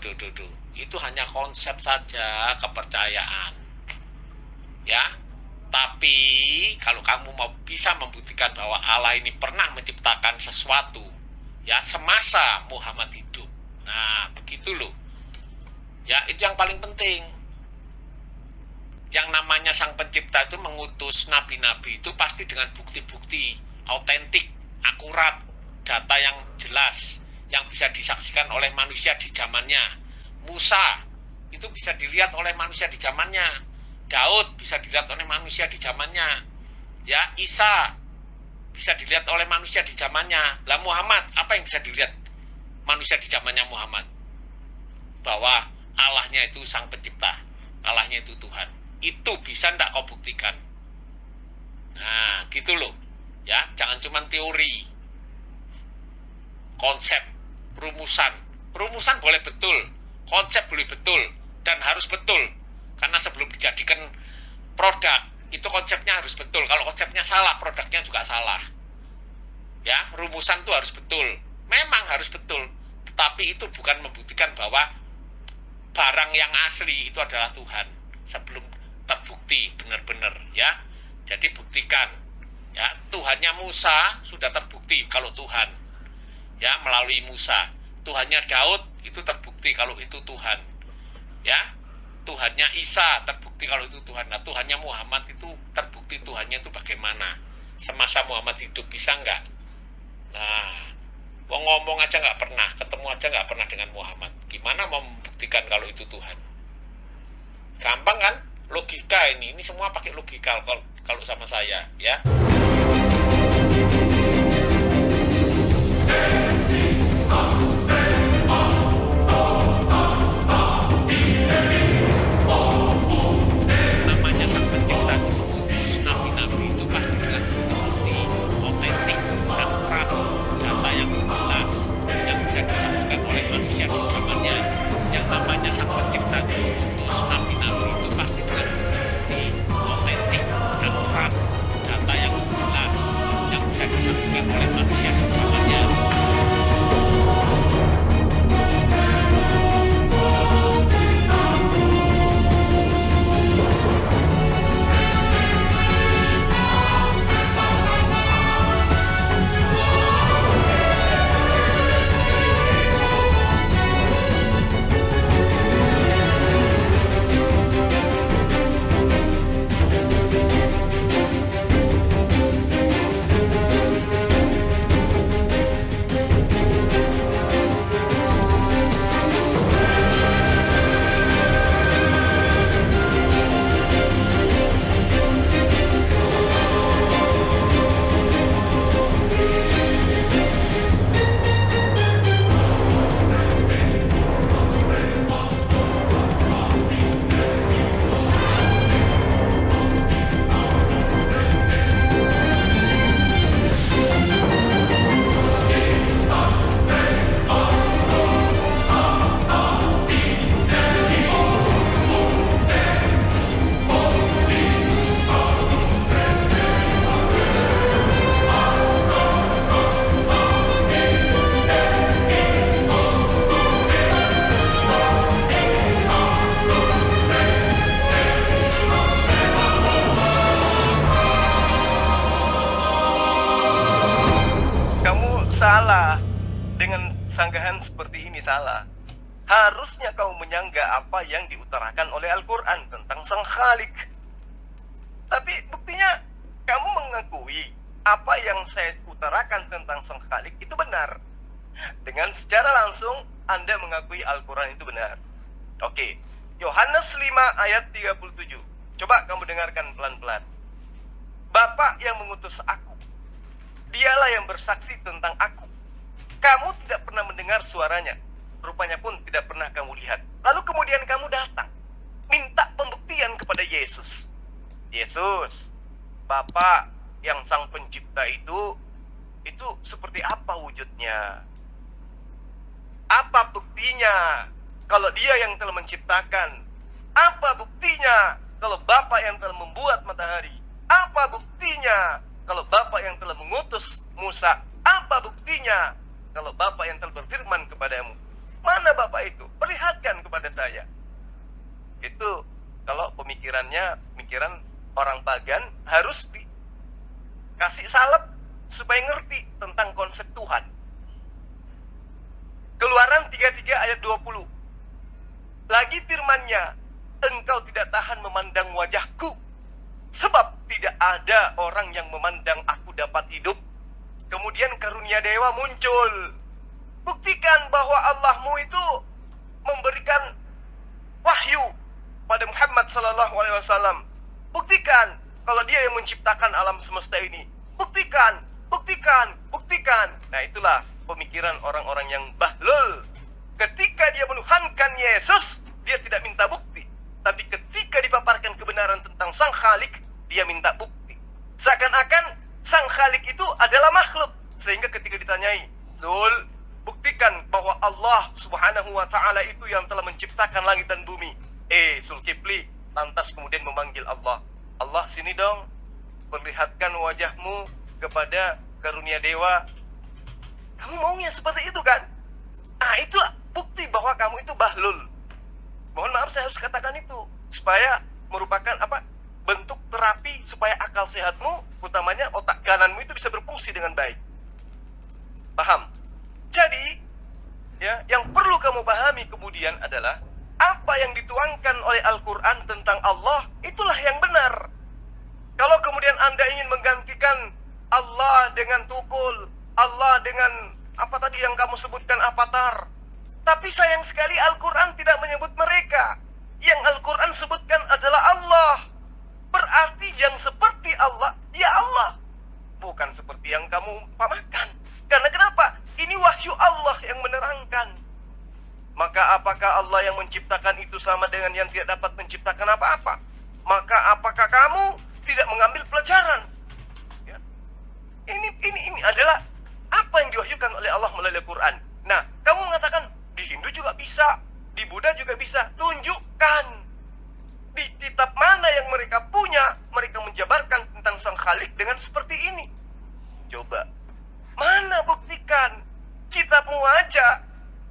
Itu hanya konsep saja, kepercayaan. Ya. Tapi kalau kamu mau bisa membuktikan bahwa Allah ini pernah menciptakan sesuatu, ya, semasa Muhammad hidup. Nah, begitu loh. Ya, itu yang paling penting. Yang namanya sang pencipta itu mengutus nabi-nabi itu pasti dengan bukti-bukti autentik, akurat, data yang jelas, yang bisa disaksikan oleh manusia di zamannya. Musa itu bisa dilihat oleh manusia di zamannya. Daud bisa dilihat oleh manusia di zamannya. Ya, Isa bisa dilihat oleh manusia di zamannya. Lah Muhammad, apa yang bisa dilihat manusia di zamannya Muhammad? Bahwa Allahnya itu sang pencipta, Allahnya itu Tuhan. Itu bisa ndak kau buktikan? Nah, gitu loh. Ya, jangan cuma teori. Konsep, rumusan. Rumusan boleh betul, konsep boleh betul, dan harus betul. Karena sebelum dijadikan produk, itu konsepnya harus betul. Kalau konsepnya salah, produknya juga salah. Ya, rumusan itu harus betul. Memang harus betul. Tetapi itu bukan membuktikan bahwa barang yang asli itu adalah Tuhan sebelum terbukti benar-benar, ya. Jadi buktikan, ya, Tuhannya Musa sudah terbukti kalau Tuhan, ya, melalui Musa. Tuhannya Daud itu terbukti kalau itu Tuhan, ya. Tuhannya Isa terbukti kalau itu Tuhan. Nah, Tuhannya Muhammad itu terbukti Tuhannya itu bagaimana semasa Muhammad hidup, bisa nggak? Nah, ngomong aja nggak pernah, ketemu aja nggak pernah dengan Muhammad. Gimana mau membuktikan kalau itu Tuhan? Gampang kan? Logika ini semua pakai logika kalau sama saya, ya. Namanya Sang Pencipta mengutus nabi-nabi itu pasti dengan bukti otentik, akurat, data yang jelas, yang bisa disaksikan oleh manusia di zamannya. Yang namanya Sang Pencipta mengutus nabi-nabi itu pasti dengan bukti otentik, akurat, data yang jelas, yang bisa disaksikan oleh manusia di zamannya. Salah. Dengan sanggahan seperti ini salah. Harusnya kau menyangga apa yang diutarakan oleh Al-Quran tentang Sang Khalik. Tapi buktinya kamu mengakui apa yang saya utarakan tentang Sang Khalik itu benar. Dengan secara langsung Anda mengakui Al-Quran itu benar. Oke, Yohanes 5 ayat 37. Coba kamu dengarkan pelan-pelan. Bapa yang mengutus aku, Dialah yang bersaksi tentang aku. Kamu tidak pernah mendengar suaranya, rupanya pun tidak pernah kamu lihat. Lalu kemudian kamu datang, minta pembuktian kepada Yesus. Yesus, Bapa yang Sang Pencipta itu seperti apa wujudnya? Apa buktinya kalau Dia yang telah menciptakan? Apa buktinya kalau Bapa yang telah membuat matahari? Apa buktinya kalau Bapa yang telah mengutus Musa? Apa buktinya kalau Bapa yang telah berfirman kepadamu? Mana Bapa itu? Perlihatkan kepada saya. Itu kalau pemikiran orang pagan harus dikasih salep supaya ngerti tentang konsep Tuhan. Keluaran 33 ayat 20. Lagi firman-Nya, engkau tidak tahan memandang wajahku, sebab tidak ada orang yang memandang aku dapat hidup. Kemudian karunia dewa muncul. Buktikan bahwa Allahmu itu memberikan wahyu pada Muhammad SAW. Buktikan kalau Dia yang menciptakan alam semesta ini. Buktikan. Nah, itulah pemikiran orang-orang yang bahlul. Ketika dia menuhankan Yesus, dia tidak minta bukti. Tapi ketika dipaparkan kebenaran tentang Sang Khalik, dia minta bukti. Seakan-akan Sang Khalik itu adalah makhluk. Sehingga ketika ditanyai, Zul, buktikan bahwa Allah Subhanahu wa ta'ala itu yang telah menciptakan langit dan bumi. Zulkifli lantas kemudian memanggil Allah. Allah, sini dong, perlihatkan wajahmu kepada karunia dewa. Kamu maunya seperti itu kan? Nah, itu bukti bahwa kamu itu bahlul. Mohon maaf saya harus katakan itu, supaya merupakan bentuk terapi supaya akal sehatmu, utamanya otak kananmu itu bisa berfungsi dengan baik. Paham? Jadi, ya, yang perlu kamu pahami kemudian adalah apa yang dituangkan oleh Al-Quran tentang Allah, itulah yang benar. Kalau kemudian Anda ingin menggantikan Allah dengan tukul, Allah dengan apa tadi yang kamu sebutkan, avatar, tapi sayang sekali Al-Quran tidak menyebut mereka. Yang Al-Quran sebutkan adalah Allah. Berarti yang seperti Allah, ya Allah, bukan seperti yang kamu pamakan. Karena kenapa? Ini wahyu Allah yang menerangkan. Maka apakah Allah yang menciptakan itu sama dengan yang tidak dapat menciptakan apa-apa? Maka apakah kamu tidak mengambil pelajaran? Ya. Ini adalah apa yang diwahyukan oleh Allah melalui Al-Quran. Nah, kamu mengatakan di Hindu juga bisa, di Buddha juga bisa. Tunjukkan di kitab mana yang mereka punya, mereka menjabarkan tentang Sang Khalik dengan seperti ini. Coba, mana buktikan? Kitabmu aja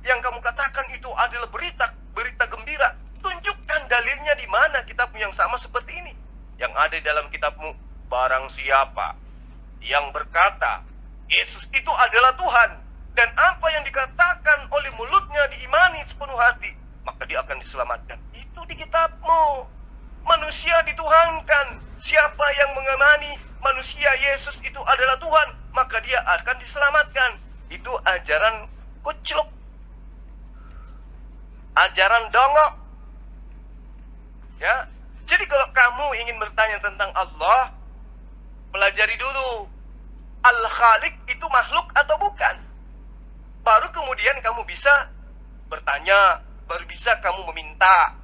yang kamu katakan itu adalah berita gembira. Tunjukkan dalilnya di mana kitabmu yang sama seperti ini. Yang ada di dalam kitabmu, barang siapa yang berkata Yesus itu adalah Tuhan, dan apa yang dikatakan oleh mulutnya diimani sepenuh hati, maka dia akan diselamatkan. Itu di kitabmu. Manusia dituhankan. Siapa yang mengemani manusia Yesus itu adalah Tuhan, maka dia akan diselamatkan. Itu ajaran kucluk, ajaran dongok. Ya. Jadi kalau kamu ingin bertanya tentang Allah, pelajari dulu Al-Khaliq itu makhluk atau bukan. Baru kemudian kamu bisa bertanya, baru bisa kamu meminta.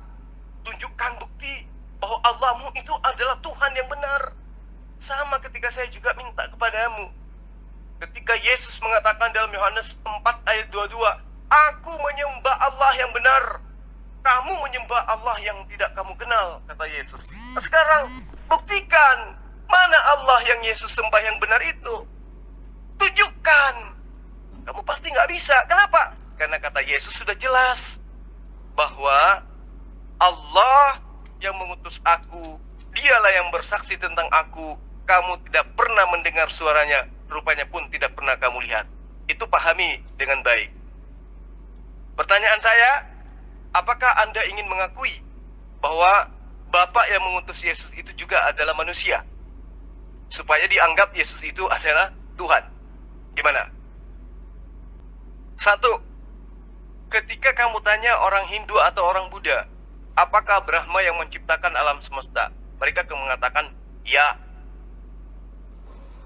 Tunjukkan bukti bahwa Allahmu itu adalah Tuhan yang benar. Sama ketika saya juga minta kepadamu. Ketika Yesus mengatakan dalam Yohanes 4 ayat 22, aku menyembah Allah yang benar, kamu menyembah Allah yang tidak kamu kenal, kata Yesus. Nah, sekarang buktikan mana Allah yang Yesus sembah yang benar itu. Tunjukkan. Kamu pasti nggak bisa. Kenapa? Karena kata Yesus sudah jelas bahwa Allah yang mengutus aku, dialah yang bersaksi tentang aku. Kamu tidak pernah mendengar suaranya, rupanya pun tidak pernah kamu lihat. Itu pahami dengan baik. Pertanyaan saya, apakah Anda ingin mengakui bahwa Bapa yang mengutus Yesus itu juga adalah manusia, supaya dianggap Yesus itu adalah Tuhan? Gimana? Satu, ketika kamu tanya orang Hindu atau orang Buddha, apakah Brahma yang menciptakan alam semesta? Mereka akan mengatakan, ya.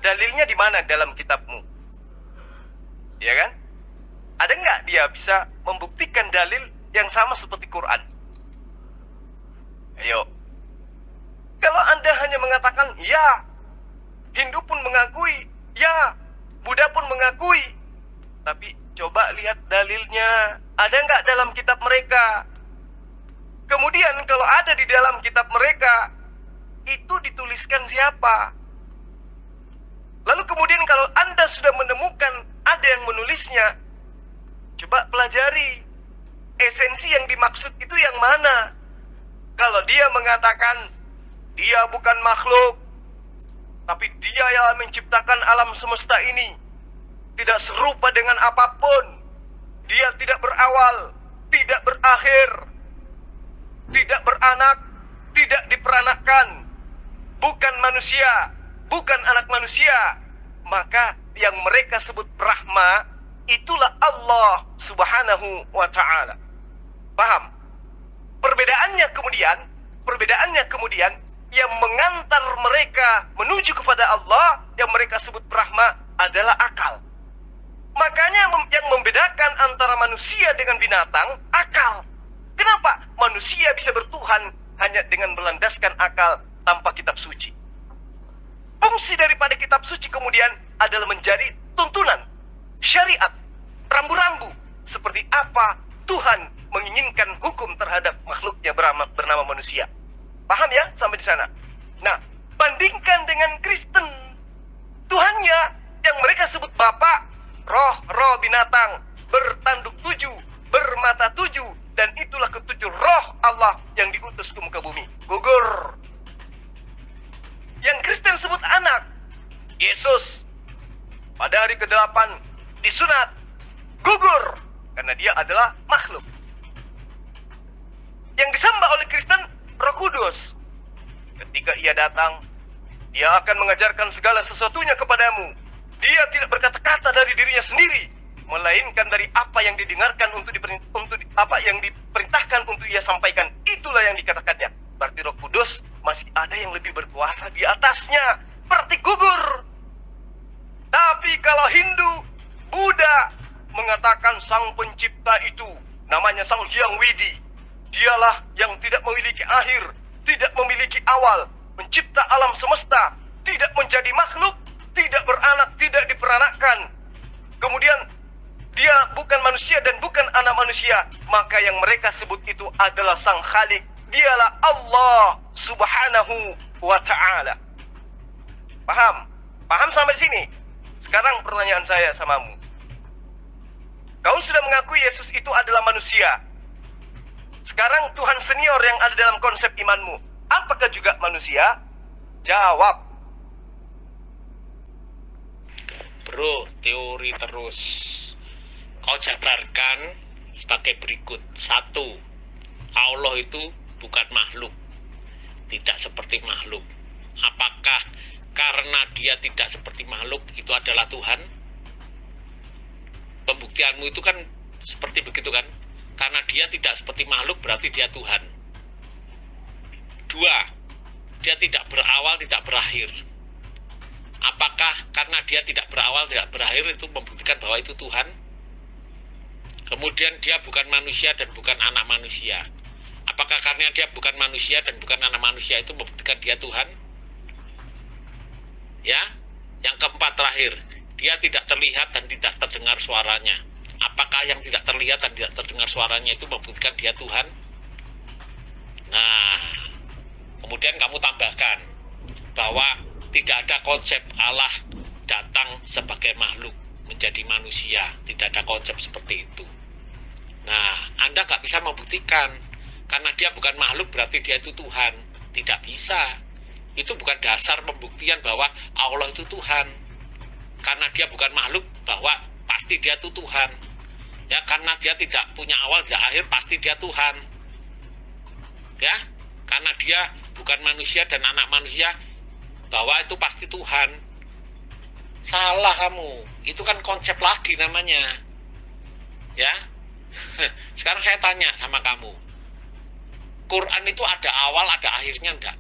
Dalilnya di mana dalam kitabmu? Ya kan? Ada nggak dia bisa membuktikan dalil yang sama seperti Quran? Ayo. Kalau Anda hanya mengatakan, ya, Hindu pun mengakui, ya, Buddha pun mengakui, tapi coba lihat dalilnya, ada nggak dalam kitab mereka? Kemudian kalau ada di dalam kitab mereka, itu dituliskan siapa? Lalu kemudian kalau Anda sudah menemukan ada yang menulisnya, coba pelajari esensi yang dimaksud itu yang mana. Kalau dia mengatakan dia bukan makhluk, tapi dia yang menciptakan alam semesta ini, tidak serupa dengan apapun, dia tidak berawal, tidak berakhir, tidak beranak, tidak diperanakkan, bukan manusia, bukan anak manusia, maka yang mereka sebut Brahma itulah Allah Subhanahu wa ta'ala. Paham? Perbedaannya kemudian yang mengantar mereka menuju kepada Allah, yang mereka sebut Brahma, adalah akal. Makanya yang membedakan antara manusia dengan binatang, akal. Kenapa? Manusia bisa bertuhan hanya dengan melandaskan akal tanpa kitab suci. Fungsi daripada kitab suci kemudian adalah menjadi tuntunan, syariat, rambu-rambu, seperti apa Tuhan menginginkan hukum terhadap makhluknya bernama manusia. Paham ya sampai di sana? Nah, bandingkan dengan Kristen. Tuhannya yang mereka sebut Bapa, roh binatang, bertanduk 7, bermata 7, dan itulah ketujuh roh Allah yang diutus ke muka bumi. Gugur. Yang Kristen sebut anak, Yesus, pada hari ke-8 disunat, gugur, karena dia adalah makhluk. Yang disembah oleh Kristen, Roh Kudus. Ketika ia datang, dia akan mengajarkan segala sesuatunya kepadamu. Dia tidak berkata-kata dari dirinya sendiri, melainkan dari apa yang didengarkan apa yang diperintahkan untuk ia sampaikan. Itulah yang dikatakannya. Berarti Roh Kudus masih ada yang lebih berkuasa di atasnya. Berarti gugur. Tapi kalau Hindu, Buddha mengatakan sang pencipta itu namanya Sang Hyang Widi. Dialah yang tidak memiliki akhir, tidak memiliki awal, mencipta alam semesta, tidak menjadi makhluk, tidak beranak, tidak diperanakkan. Kemudian dia bukan manusia dan bukan anak manusia. Maka yang mereka sebut itu adalah Sang Khalik. Dialah Allah Subhanahu wa ta'ala. Paham? Paham sampai sini? Sekarang pertanyaan saya samamu. Kau sudah mengakui Yesus itu adalah manusia. Sekarang Tuhan senior yang ada dalam konsep imanmu, apakah juga manusia? Jawab. Bro, teori terus. Kau jabarkan sebagai berikut. 1. Allah itu bukan makhluk. Tidak seperti makhluk. Apakah karena dia tidak seperti makhluk itu adalah Tuhan? Pembuktianmu itu kan seperti begitu kan? Karena dia tidak seperti makhluk berarti dia Tuhan. 2. Dia tidak berawal, tidak berakhir. Apakah karena dia tidak berawal, tidak berakhir itu membuktikan bahwa itu Tuhan? Kemudian dia bukan manusia dan bukan anak manusia. Apakah karena dia bukan manusia dan bukan anak manusia itu membuktikan dia Tuhan? Ya. Yang keempat terakhir, dia tidak terlihat dan tidak terdengar suaranya. Apakah yang tidak terlihat dan tidak terdengar suaranya itu membuktikan dia Tuhan? Nah, kemudian kamu tambahkan bahwa tidak ada konsep Allah datang sebagai makhluk menjadi manusia. Tidak ada konsep seperti itu. Nah, Anda nggak bisa membuktikan. Karena dia bukan makhluk berarti dia itu Tuhan. Tidak bisa. Itu bukan dasar pembuktian bahwa Allah itu Tuhan. Karena dia bukan makhluk bahwa pasti dia itu Tuhan. Ya, karena dia tidak punya awal dan akhir pasti dia Tuhan. Ya, karena dia bukan manusia dan anak manusia bahwa itu pasti Tuhan. Salah kamu. Itu kan konsep lagi namanya. Ya. Sekarang saya tanya sama kamu. Quran itu ada awal, ada akhirnya enggak?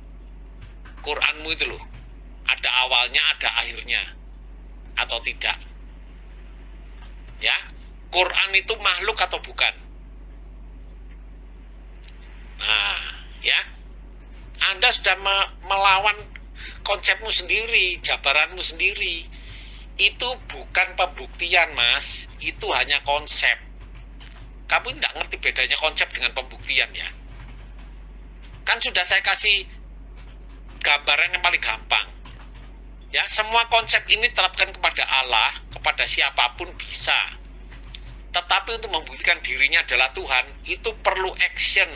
Quranmu itu loh. Ada awalnya, ada akhirnya. Atau tidak? Ya. Quran itu makhluk atau bukan? Nah, ya. Anda sudah melawan konsepmu sendiri, jabaranmu sendiri. Itu bukan pembuktian, Mas. Itu hanya konsep. Kamu tidak ngerti bedanya konsep dengan pembuktian ya. Kan sudah saya kasih gambaran yang paling gampang. Ya, semua konsep ini terapkan kepada Allah, kepada siapapun bisa. Tetapi untuk membuktikan dirinya adalah Tuhan, itu perlu action,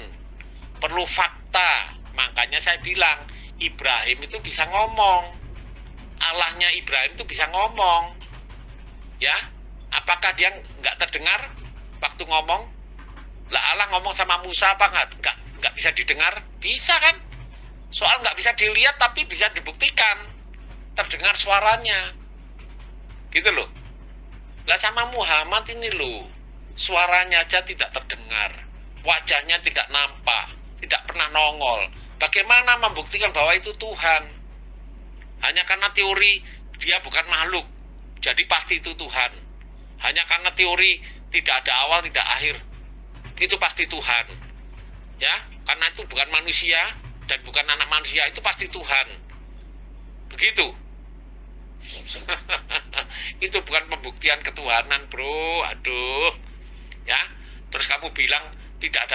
perlu fakta. Makanya saya bilang, Ibrahim itu bisa ngomong. Allahnya Ibrahim itu bisa ngomong. Ya, apakah dia nggak terdengar waktu ngomong? Lah Allah ngomong sama Musa apa nggak bisa didengar? Bisa kan? Soal nggak bisa dilihat tapi bisa dibuktikan. Terdengar suaranya. Gitu loh. Lah sama Muhammad ini loh, suaranya aja tidak terdengar, wajahnya tidak nampak, tidak pernah nongol. Bagaimana membuktikan bahwa itu Tuhan? Hanya karena teori dia bukan makhluk, jadi pasti itu Tuhan. Hanya karena teori tidak ada awal, tidak akhir, itu pasti Tuhan. Ya, karena itu bukan manusia dan bukan anak manusia, itu pasti Tuhan. Begitu. Itu bukan pembuktian ketuhanan, bro. Aduh. Ya. Terus kamu bilang tidak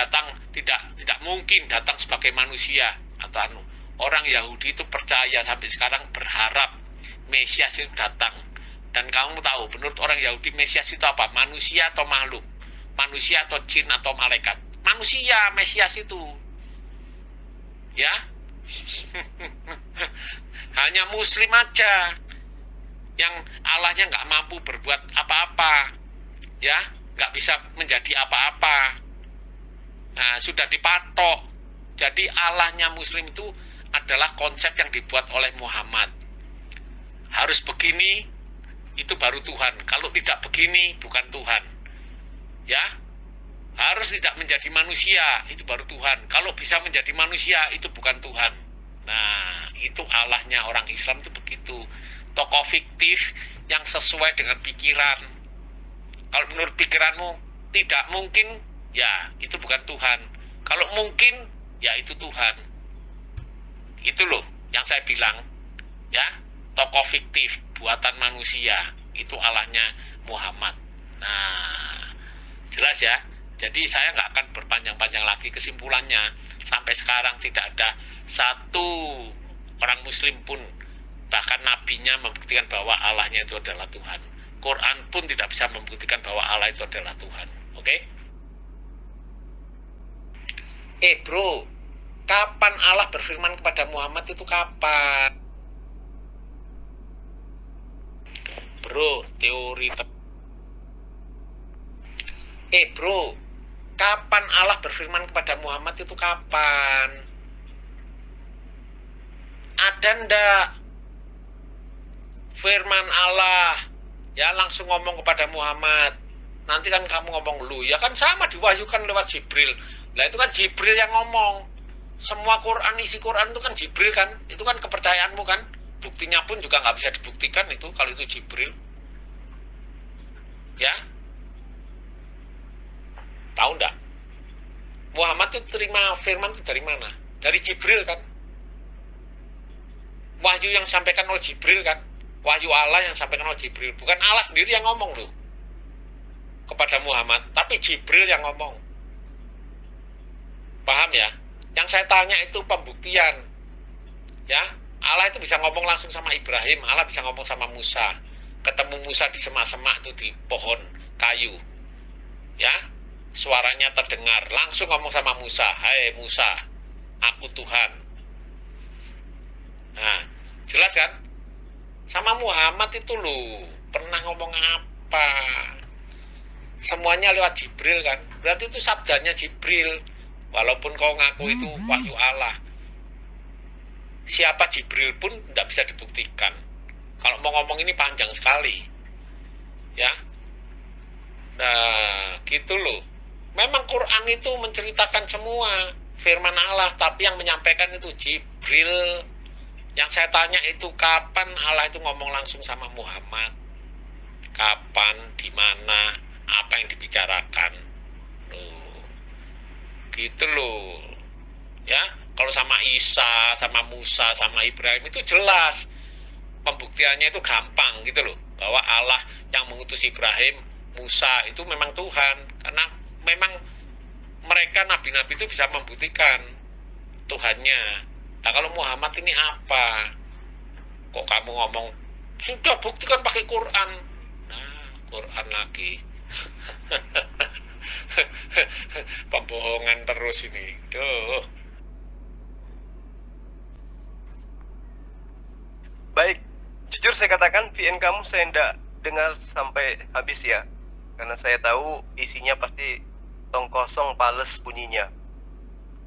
mungkin datang sebagai manusia atau orang Yahudi itu percaya sampai sekarang berharap Mesias itu datang. Dan kamu tahu, menurut orang Yahudi, Mesias itu apa? Manusia atau makhluk? Manusia atau jin atau malaikat? Manusia, Mesias itu. Ya. Hanya Muslim aja yang Allahnya nggak mampu berbuat apa-apa. Ya, nggak bisa menjadi apa-apa. Nah, sudah dipatok. Jadi Allahnya Muslim itu adalah konsep yang dibuat oleh Muhammad. Harus begini, itu baru Tuhan. Kalau tidak begini, bukan Tuhan. Ya, harus tidak menjadi manusia, itu baru Tuhan. Kalau bisa menjadi manusia, itu bukan Tuhan. Nah, itu Allahnya orang Islam itu begitu. Tokoh fiktif yang sesuai dengan pikiran. Kalau menurut pikiranmu tidak mungkin, ya itu bukan Tuhan. Kalau mungkin, ya itu Tuhan. Itu loh yang saya bilang, ya. Tokoh fiktif, buatan manusia, itu Allahnya Muhammad. Nah, jelas ya. Jadi saya nggak akan berpanjang-panjang lagi. Kesimpulannya, sampai sekarang tidak ada satu orang Muslim pun, bahkan nabinya membuktikan bahwa Allahnya itu adalah Tuhan. Quran pun tidak bisa membuktikan bahwa Allah itu adalah Tuhan. Oke? Bro, kapan Allah berfirman kepada Muhammad itu kapan? Bro, teori bro, kapan Allah berfirman kepada Muhammad itu kapan? Ada ndak firman Allah ya langsung ngomong kepada Muhammad? Nanti kan kamu ngomong lu, ya kan sama diwahyukan lewat Jibril. Lah itu kan Jibril yang ngomong. Semua Quran, isi Quran itu kan Jibril kan? Itu kan kepercayaanmu kan? Buktinya pun juga nggak bisa dibuktikan itu kalau itu Jibril. Ya, tahu nggak? Muhammad itu terima firman itu dari mana? Dari Jibril kan? Wahyu yang sampaikan oleh Jibril kan? Wahyu Allah yang sampaikan oleh Jibril. Bukan Allah sendiri yang ngomong loh kepada Muhammad, tapi Jibril yang ngomong. Paham ya? Yang saya tanya itu pembuktian. Ya, Allah itu bisa ngomong langsung sama Ibrahim, Allah bisa ngomong sama Musa. Ketemu Musa di semak-semak itu di pohon kayu. Ya, suaranya terdengar, langsung ngomong sama Musa, "Hai Musa, aku Tuhan." Nah, jelas kan? Sama Muhammad itu loh, pernah ngomong apa? Semuanya lewat Jibril kan? Berarti itu sabdanya Jibril. Walaupun kau ngaku itu wahyu Allah. Siapa Jibril pun tidak bisa dibuktikan. Kalau mau ngomong ini panjang sekali. Ya. Nah, gitu loh. Memang Quran itu menceritakan semua firman Allah, tapi yang menyampaikan itu Jibril. Yang saya tanya itu kapan Allah itu ngomong langsung sama Muhammad? Kapan, di mana, apa yang dibicarakan? Loh. Gitu loh. Ya, kalau sama Isa, sama Musa, sama Ibrahim itu jelas. Pembuktiannya itu gampang gitu loh. Bahwa Allah yang mengutus Ibrahim, Musa itu memang Tuhan. Karena memang mereka nabi-nabi itu bisa membuktikan Tuhannya. Nah kalau Muhammad ini apa? Kok kamu ngomong sudah buktikan pakai Quran? Nah, Quran lagi. Pembohongan terus ini. Duh. Baik, jujur saya katakan VN kamu saya tidak dengar sampai habis ya. Karena saya tahu isinya pasti tong kosong, pales bunyinya.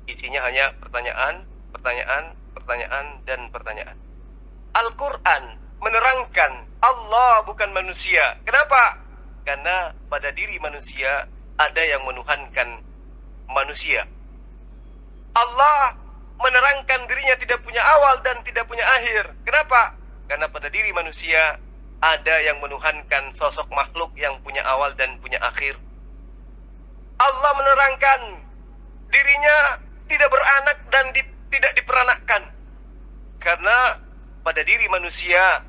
Isinya hanya pertanyaan, pertanyaan, pertanyaan, dan pertanyaan. Al-Quran menerangkan Allah bukan manusia. Kenapa? Karena pada diri manusia ada yang menuhankan manusia. Allah menerangkan dirinya tidak punya awal dan tidak punya akhir. Kenapa? Karena pada diri manusia ada yang menuhankan sosok makhluk yang punya awal dan punya akhir. Allah menerangkan dirinya tidak beranak dan tidak diperanakkan. Karena pada diri manusia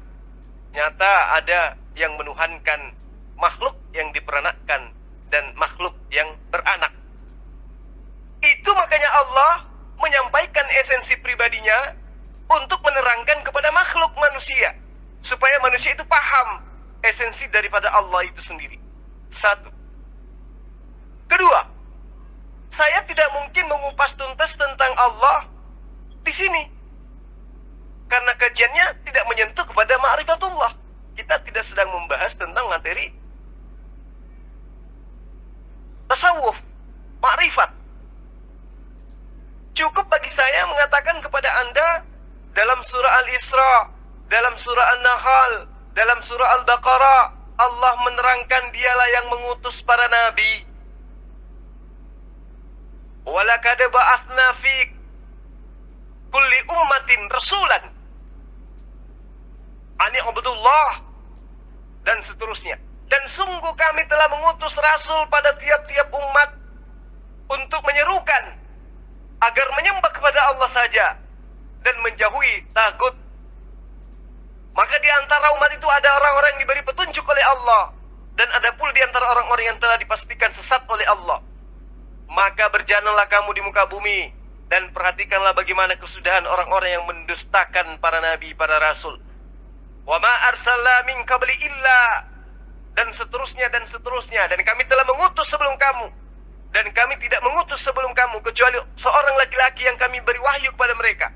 nyata ada yang menuhankan makhluk yang diperanakkan dan makhluk yang beranak. Itu makanya Allah menyampaikan esensi pribadinya untuk menerangkan kepada makhluk manusia, supaya manusia itu paham esensi daripada Allah itu sendiri. Satu. Kedua, saya tidak mungkin mengupas tuntas tentang Allah di sini, karena kajiannya tidak menyentuh kepada ma'rifatullah. Kita tidak sedang membahas tentang materi tasawuf, ma'rifat. Cukup bagi saya mengatakan kepada Anda dalam surah Al-Isra, dalam surah An-Nahl, dalam surah Al-Baqarah, Allah menerangkan dialah yang mengutus para nabi. Walaqad ba'atsna fi kulli ummatin rasulan ani ubudullah, dan seterusnya. Dan sungguh kami telah mengutus rasul pada tiap-tiap umat untuk menyerukan agar menyembah kepada Allah saja dan menjauhi tagut. Maka di antara umat itu ada orang-orang yang diberi petunjuk oleh Allah, dan ada pula di antara orang-orang yang telah dipastikan sesat oleh Allah. Maka berjalanlah kamu di muka bumi dan perhatikanlah bagaimana kesudahan orang-orang yang mendustakan para nabi, para rasul. Wa ma arsalna min qabli illa, dan seterusnya dan seterusnya. Dan kami telah mengutus sebelum kamu, dan kami tidak mengutus sebelum kamu kecuali seorang laki-laki yang kami beri wahyu kepada mereka.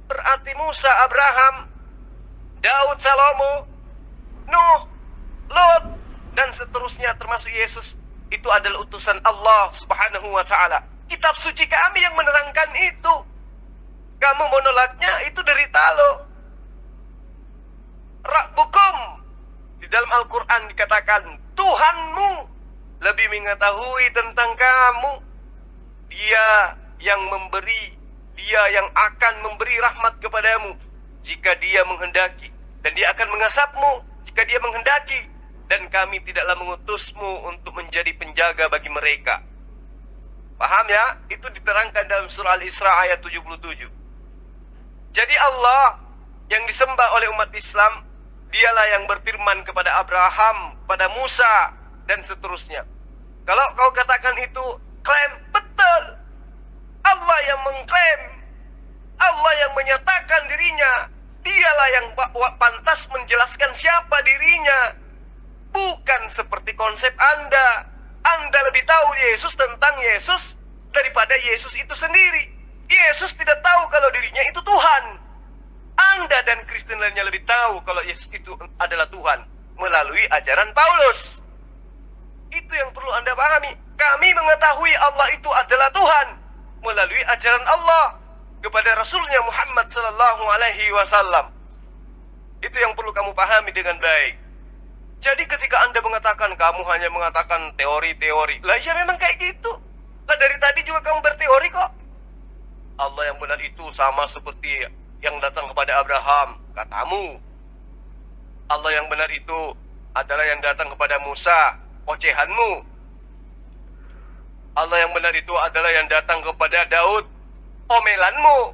Berarti Musa, Abraham, Daud, Salomo, Nuh, Lot, dan seterusnya termasuk Yesus, itu adalah utusan Allah subhanahu wa ta'ala. Kitab suci kami yang menerangkan itu. Kamu menolaknya, itu derita lo. Rabbukum, di dalam Al-Quran dikatakan Tuhanmu lebih mengetahui tentang kamu. Dia yang memberi, dia yang akan memberi rahmat kepadamu jika dia menghendaki, dan dia akan mengasapmu jika dia menghendaki. Dan kami tidaklah mengutusmu untuk menjadi penjaga bagi mereka. Paham ya? Itu diterangkan dalam surah Al-Isra ayat 77. Jadi Allah yang disembah oleh umat Islam, dialah yang berfirman kepada Abraham, pada Musa, dan seterusnya. Kalau kau katakan itu klaim, betul. Allah yang mengklaim, Allah yang menyatakan dirinya. Dialah yang pantas menjelaskan siapa dirinya. Bukan seperti konsep Anda. Anda lebih tahu Yesus tentang Yesus daripada Yesus itu sendiri. Yesus tidak tahu kalau dirinya itu Tuhan. Anda dan Kristen lainnya lebih tahu kalau Yesus itu adalah Tuhan melalui ajaran Paulus. Itu yang perlu Anda pahami. Kami mengetahui Allah itu adalah Tuhan melalui ajaran Allah kepada Rasulnya Muhammad sallallahu alaihi wasallam. Itu yang perlu kamu pahami dengan baik. Jadi ketika Anda mengatakan kamu hanya mengatakan teori-teori, lah ya memang kayak gitu. Lah dari tadi juga kamu berteori kok. Allah yang benar itu sama seperti yang datang kepada Abraham, katamu. Allah yang benar itu adalah yang datang kepada Musa, ocehanmu. Allah yang benar itu adalah yang datang kepada Daud, omelanmu.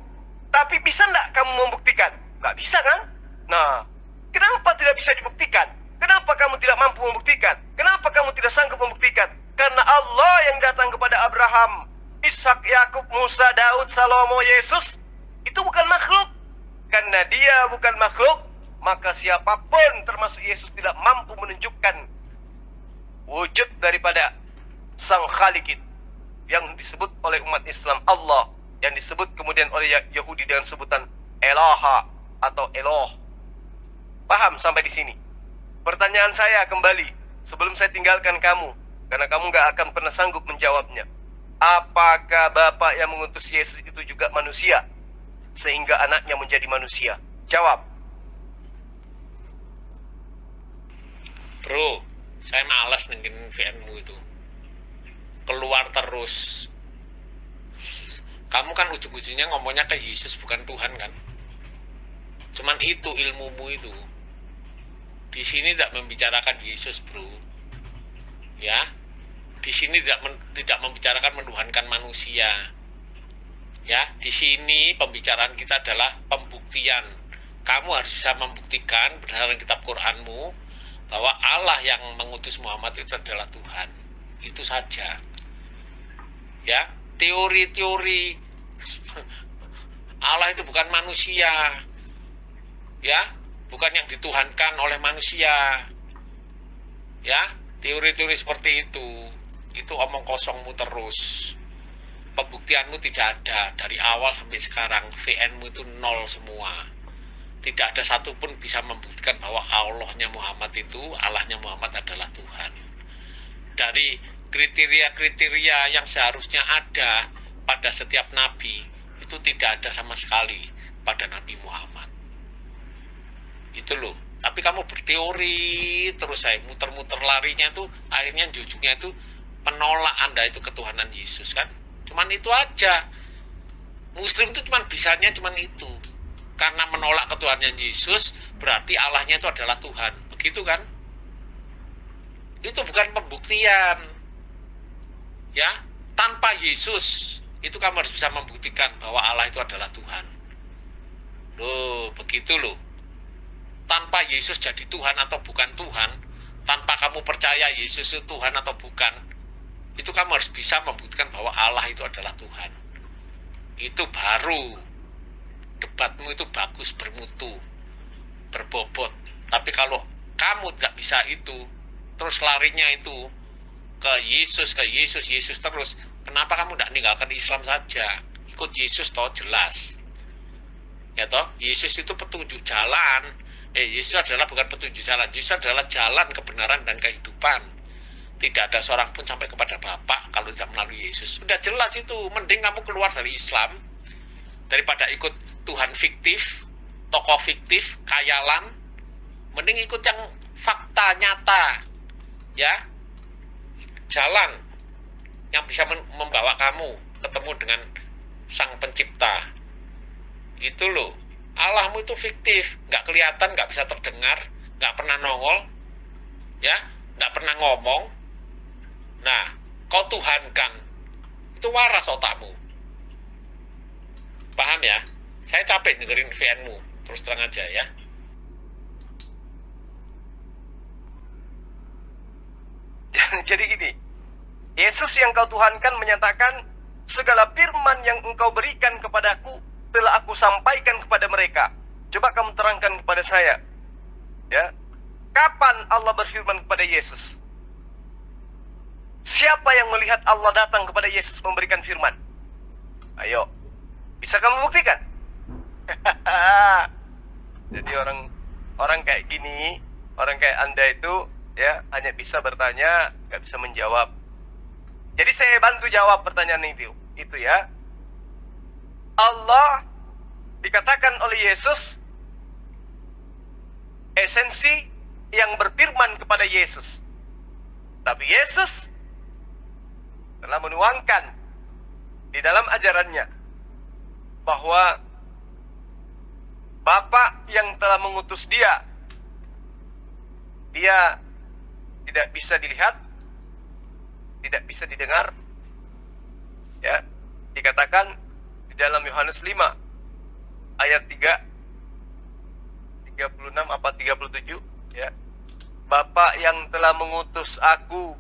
Tapi bisa enggak kamu membuktikan? Enggak bisa kan? Nah, kenapa tidak bisa dibuktikan? Kenapa kamu tidak mampu membuktikan? Kenapa kamu tidak sanggup membuktikan? Karena Allah yang datang kepada Abraham, Ishak, Yakub, Musa, Daud, Salomo, Yesus, itu bukan makhluk. Karena dia bukan makhluk, maka siapapun termasuk Yesus tidak mampu menunjukkan wujud daripada Sang Khalik yang disebut oleh umat Islam Allah, yang disebut kemudian oleh Yahudi dengan sebutan Elaha atau Eloh. Paham sampai di sini? Pertanyaan saya kembali sebelum saya tinggalkan kamu, karena kamu gak akan pernah sanggup menjawabnya. Apakah Bapak yang mengutus Yesus itu juga manusia, sehingga anaknya menjadi manusia? Jawab. Bro, saya malas dengerin VN-mu itu. Keluar terus. Kamu kan ujung-ujungnya ngomongnya ke Yesus bukan Tuhan kan? Cuman itu ilmumu itu. Di sini tidak membicarakan Yesus, bro. Ya, di sini tidak membicarakan menuhankan manusia. Ya, di sini pembicaraan kita adalah pembuktian. Kamu harus bisa membuktikan berdasarkan kitab Quranmu bahwa Allah yang mengutus Muhammad itu adalah Tuhan. Itu saja. Ya, teori-teori Allah itu bukan manusia. Ya, bukan yang dituhankan oleh manusia. Ya, teori-teori seperti itu omong kosongmu terus. Pembuktianmu tidak ada dari awal sampai sekarang. VN-mu itu nol semua. Tidak ada satupun bisa membuktikan bahwa Allahnya Muhammad itu, Allahnya Muhammad adalah Tuhan. Dari kriteria-kriteria yang seharusnya ada pada setiap nabi, itu tidak ada sama sekali pada Nabi Muhammad. Itu loh. Tapi kamu berteori terus, saya muter-muter larinya tuh, akhirnya ujungnya itu penolak Anda itu ketuhanan Yesus kan. Cuman itu aja. Muslim itu bisanya cuman itu. Karena menolak ketuhanan Yesus, berarti Allahnya itu adalah Tuhan. Begitu kan? Itu bukan pembuktian. Ya, tanpa Yesus, itu kamu harus bisa membuktikan bahwa Allah itu adalah Tuhan. Loh, begitu loh. Tanpa Yesus jadi Tuhan atau bukan Tuhan, tanpa kamu percaya Yesus itu Tuhan atau bukan, itu kamu harus bisa membuktikan bahwa Allah itu adalah Tuhan. Itu baru debatmu itu bagus, bermutu, berbobot. Tapi kalau kamu tidak bisa itu, terus larinya itu ke Yesus terus, kenapa kamu tidak meninggalkan Islam saja? Ikut Yesus toh, jelas. Ya toh, Yesus itu petunjuk jalan. Yesus adalah bukan petunjuk jalan, Yesus adalah jalan kebenaran dan kehidupan. Tidak ada seorang pun sampai kepada Bapa kalau tidak melalui Yesus. Sudah jelas itu. Mending kamu keluar dari Islam daripada ikut Tuhan fiktif, tokoh fiktif, khayalan. Mending ikut yang fakta nyata, ya, jalan yang bisa membawa kamu ketemu dengan Sang Pencipta. Itu loh. Allahmu itu fiktif, nggak kelihatan, nggak bisa terdengar, nggak pernah nongol, ya, nggak pernah ngomong. Nah, kau tuhankan, itu waras otakmu. Paham ya? Saya capek dengerin VN-mu, terus terang aja ya. Jadi gini, Yesus yang kau tuhankan menyatakan, segala firman yang engkau berikan kepadaku telah aku sampaikan kepada mereka. Coba kamu terangkan kepada saya, ya, kapan Allah berfirman kepada Yesus? Siapa yang melihat Allah datang kepada Yesus memberikan firman? Ayo, bisa kamu buktikan? Jadi orang kayak gini, orang kayak Anda itu, ya, hanya bisa bertanya, nggak bisa menjawab. Jadi saya bantu jawab pertanyaan itu ya. Allah dikatakan oleh Yesus esensi yang berfirman kepada Yesus. Tapi Yesus telah menuangkan di dalam ajarannya bahwa Bapa yang telah mengutus dia tidak bisa dilihat, tidak bisa didengar. Ya, dikatakan di dalam Yohanes 5 ayat 36 apa 37, ya. Bapa yang telah mengutus aku,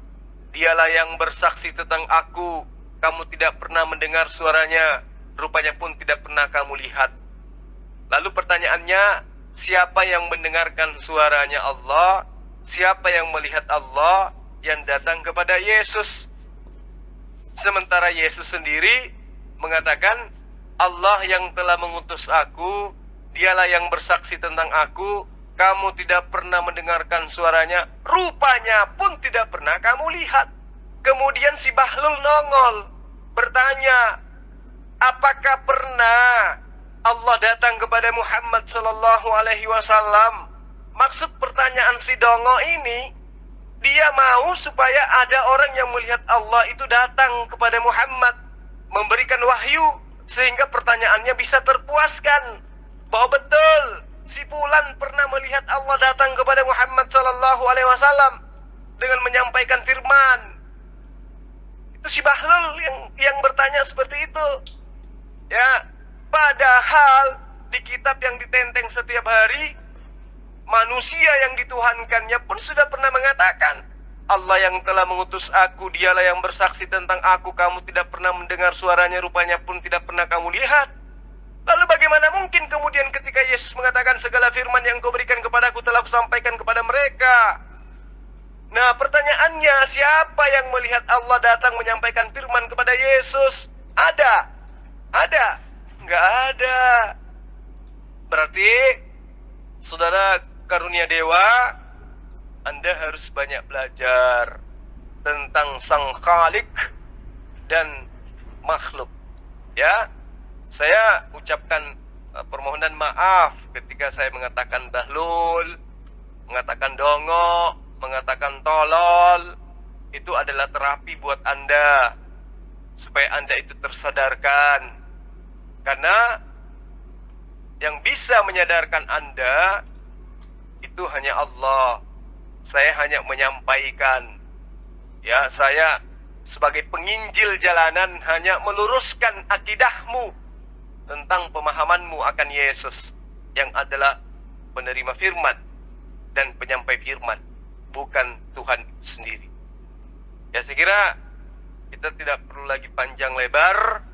dialah yang bersaksi tentang aku. Kamu tidak pernah mendengar suaranya, rupanya pun tidak pernah kamu lihat. Lalu pertanyaannya, siapa yang mendengarkan suaranya Allah? Siapa yang melihat Allah? Yang datang kepada Yesus. Sementara Yesus sendiri mengatakan, Allah yang telah mengutus aku, dialah yang bersaksi tentang aku. Kamu tidak pernah mendengarkan suaranya, rupanya pun tidak pernah kamu lihat. Kemudian si Bahlul nongol, bertanya, apakah pernah Allah datang kepada Muhammad sallallahu alaihi wasallam? Maksud pertanyaan si dongo ini, dia mau supaya ada orang yang melihat Allah itu datang kepada Muhammad, memberikan wahyu, sehingga pertanyaannya bisa terpuaskan bahwa betul si fulan pernah melihat Allah datang kepada Muhammad sallallahu alaihi wasallam dengan menyampaikan firman. Itu si Bahlul yang bertanya seperti itu. Ya, padahal di kitab yang ditenteng setiap hari, manusia yang dituhankannya pun sudah pernah mengatakan, Allah yang telah mengutus aku, dialah yang bersaksi tentang aku. Kamu tidak pernah mendengar suaranya, rupanya pun tidak pernah kamu lihat. Lalu bagaimana mungkin kemudian ketika Yesus mengatakan, segala firman yang kau berikan kepadaku telah kusampaikan kepada mereka? Nah, pertanyaannya, siapa yang melihat Allah datang menyampaikan firman kepada Yesus? Ada? Ada? Nggak ada. Berarti, saudara karunia dewa, Anda harus banyak belajar tentang Sang Khalik dan makhluk. Ya, saya ucapkan permohonan maaf ketika saya mengatakan bahlul, mengatakan dongok, mengatakan tolol. Itu adalah terapi buat Anda, supaya Anda itu tersadarkan. Karena yang bisa menyadarkan Anda itu hanya Allah. Saya hanya menyampaikan. Ya, saya sebagai penginjil jalanan hanya meluruskan akidahmu tentang pemahamanmu akan Yesus yang adalah penerima firman dan penyampai firman, bukan Tuhan itu sendiri. Ya, saya kira kita tidak perlu lagi panjang lebar,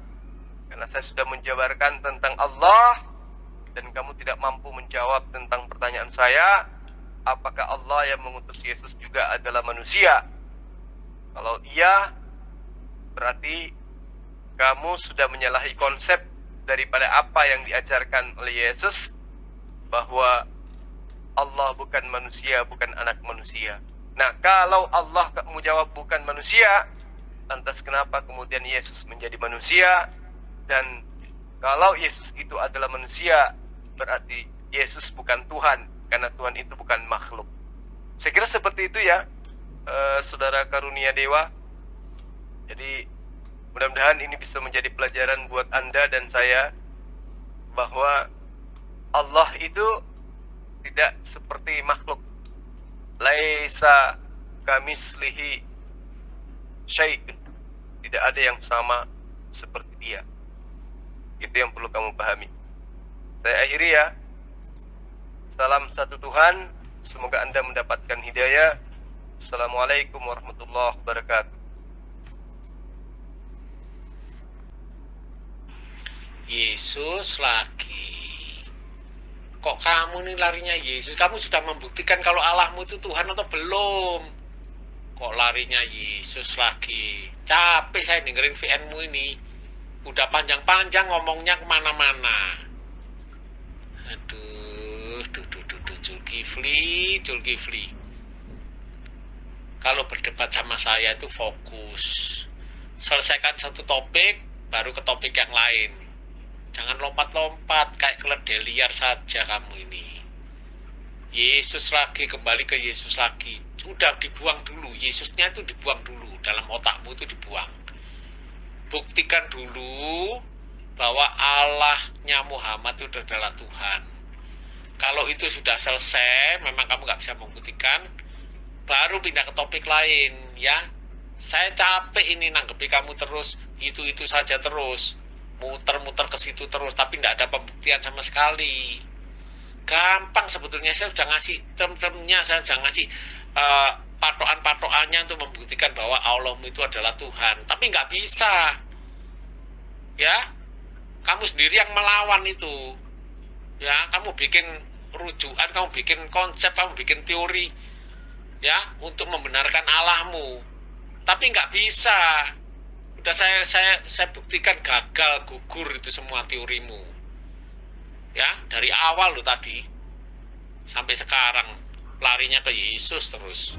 karena saya sudah menjabarkan tentang Allah, dan kamu tidak mampu menjawab tentang pertanyaan saya, apakah Allah yang mengutus Yesus juga adalah manusia? Kalau iya, berarti kamu sudah menyalahi konsep daripada apa yang diajarkan oleh Yesus, bahwa Allah bukan manusia, bukan anak manusia. Nah, kalau Allah kamu jawab bukan manusia, lantas kenapa kemudian Yesus menjadi manusia? Dan kalau Yesus itu adalah manusia, berarti Yesus bukan Tuhan, karena Tuhan itu bukan makhluk. Saya kira seperti itu ya, saudara karunia dewa. Jadi mudah-mudahan ini bisa menjadi pelajaran buat Anda dan saya, bahwa Allah itu tidak seperti makhluk. Laisa kamislihi syai'un. Tidak ada yang sama seperti dia. Itu yang perlu kamu pahami. Saya akhiri ya. Salam satu Tuhan. Semoga Anda mendapatkan hidayah. Assalamualaikum warahmatullahi wabarakatuh. Yesus lagi. Kok kamu nih larinya Yesus? Kamu sudah membuktikan kalau Allahmu itu Tuhan atau belum? Kok larinya Yesus lagi? Capek saya dengerin VN-mu ini. Udah panjang-panjang ngomongnya kemana-mana. Aduh, Zulkifli. Kalau berdebat sama saya itu fokus. Selesaikan satu topik, baru ke topik yang lain. Jangan lompat-lompat kayak keledai liar saja kamu ini. Yesus lagi, kembali ke Yesus lagi. Sudah dibuang dulu, Yesusnya itu dibuang dulu. Dalam otakmu itu dibuang. Buktikan dulu bahwa Allahnya Muhammad itu adalah Tuhan. Kalau itu sudah selesai, memang kamu nggak bisa membuktikan, baru pindah ke topik lain, ya. Saya capek ini nanggepi kamu terus, itu saja terus. Muter-muter ke situ terus, tapi tidak ada pembuktian sama sekali. Gampang sebetulnya, saya sudah ngasih term-termnya, saya sudah ngasih patokan-patokannya untuk membuktikan bahwa Allahmu itu adalah Tuhan. Tapi nggak bisa, ya. Kamu sendiri yang melawan itu, ya. Kamu bikin rujukan, kamu bikin konsep, kamu bikin teori, ya, untuk membenarkan Allahmu. Tapi nggak bisa. Udah saya buktikan gagal, gugur itu semua teorimu. Ya, dari awal lo tadi sampai sekarang larinya ke Yesus terus.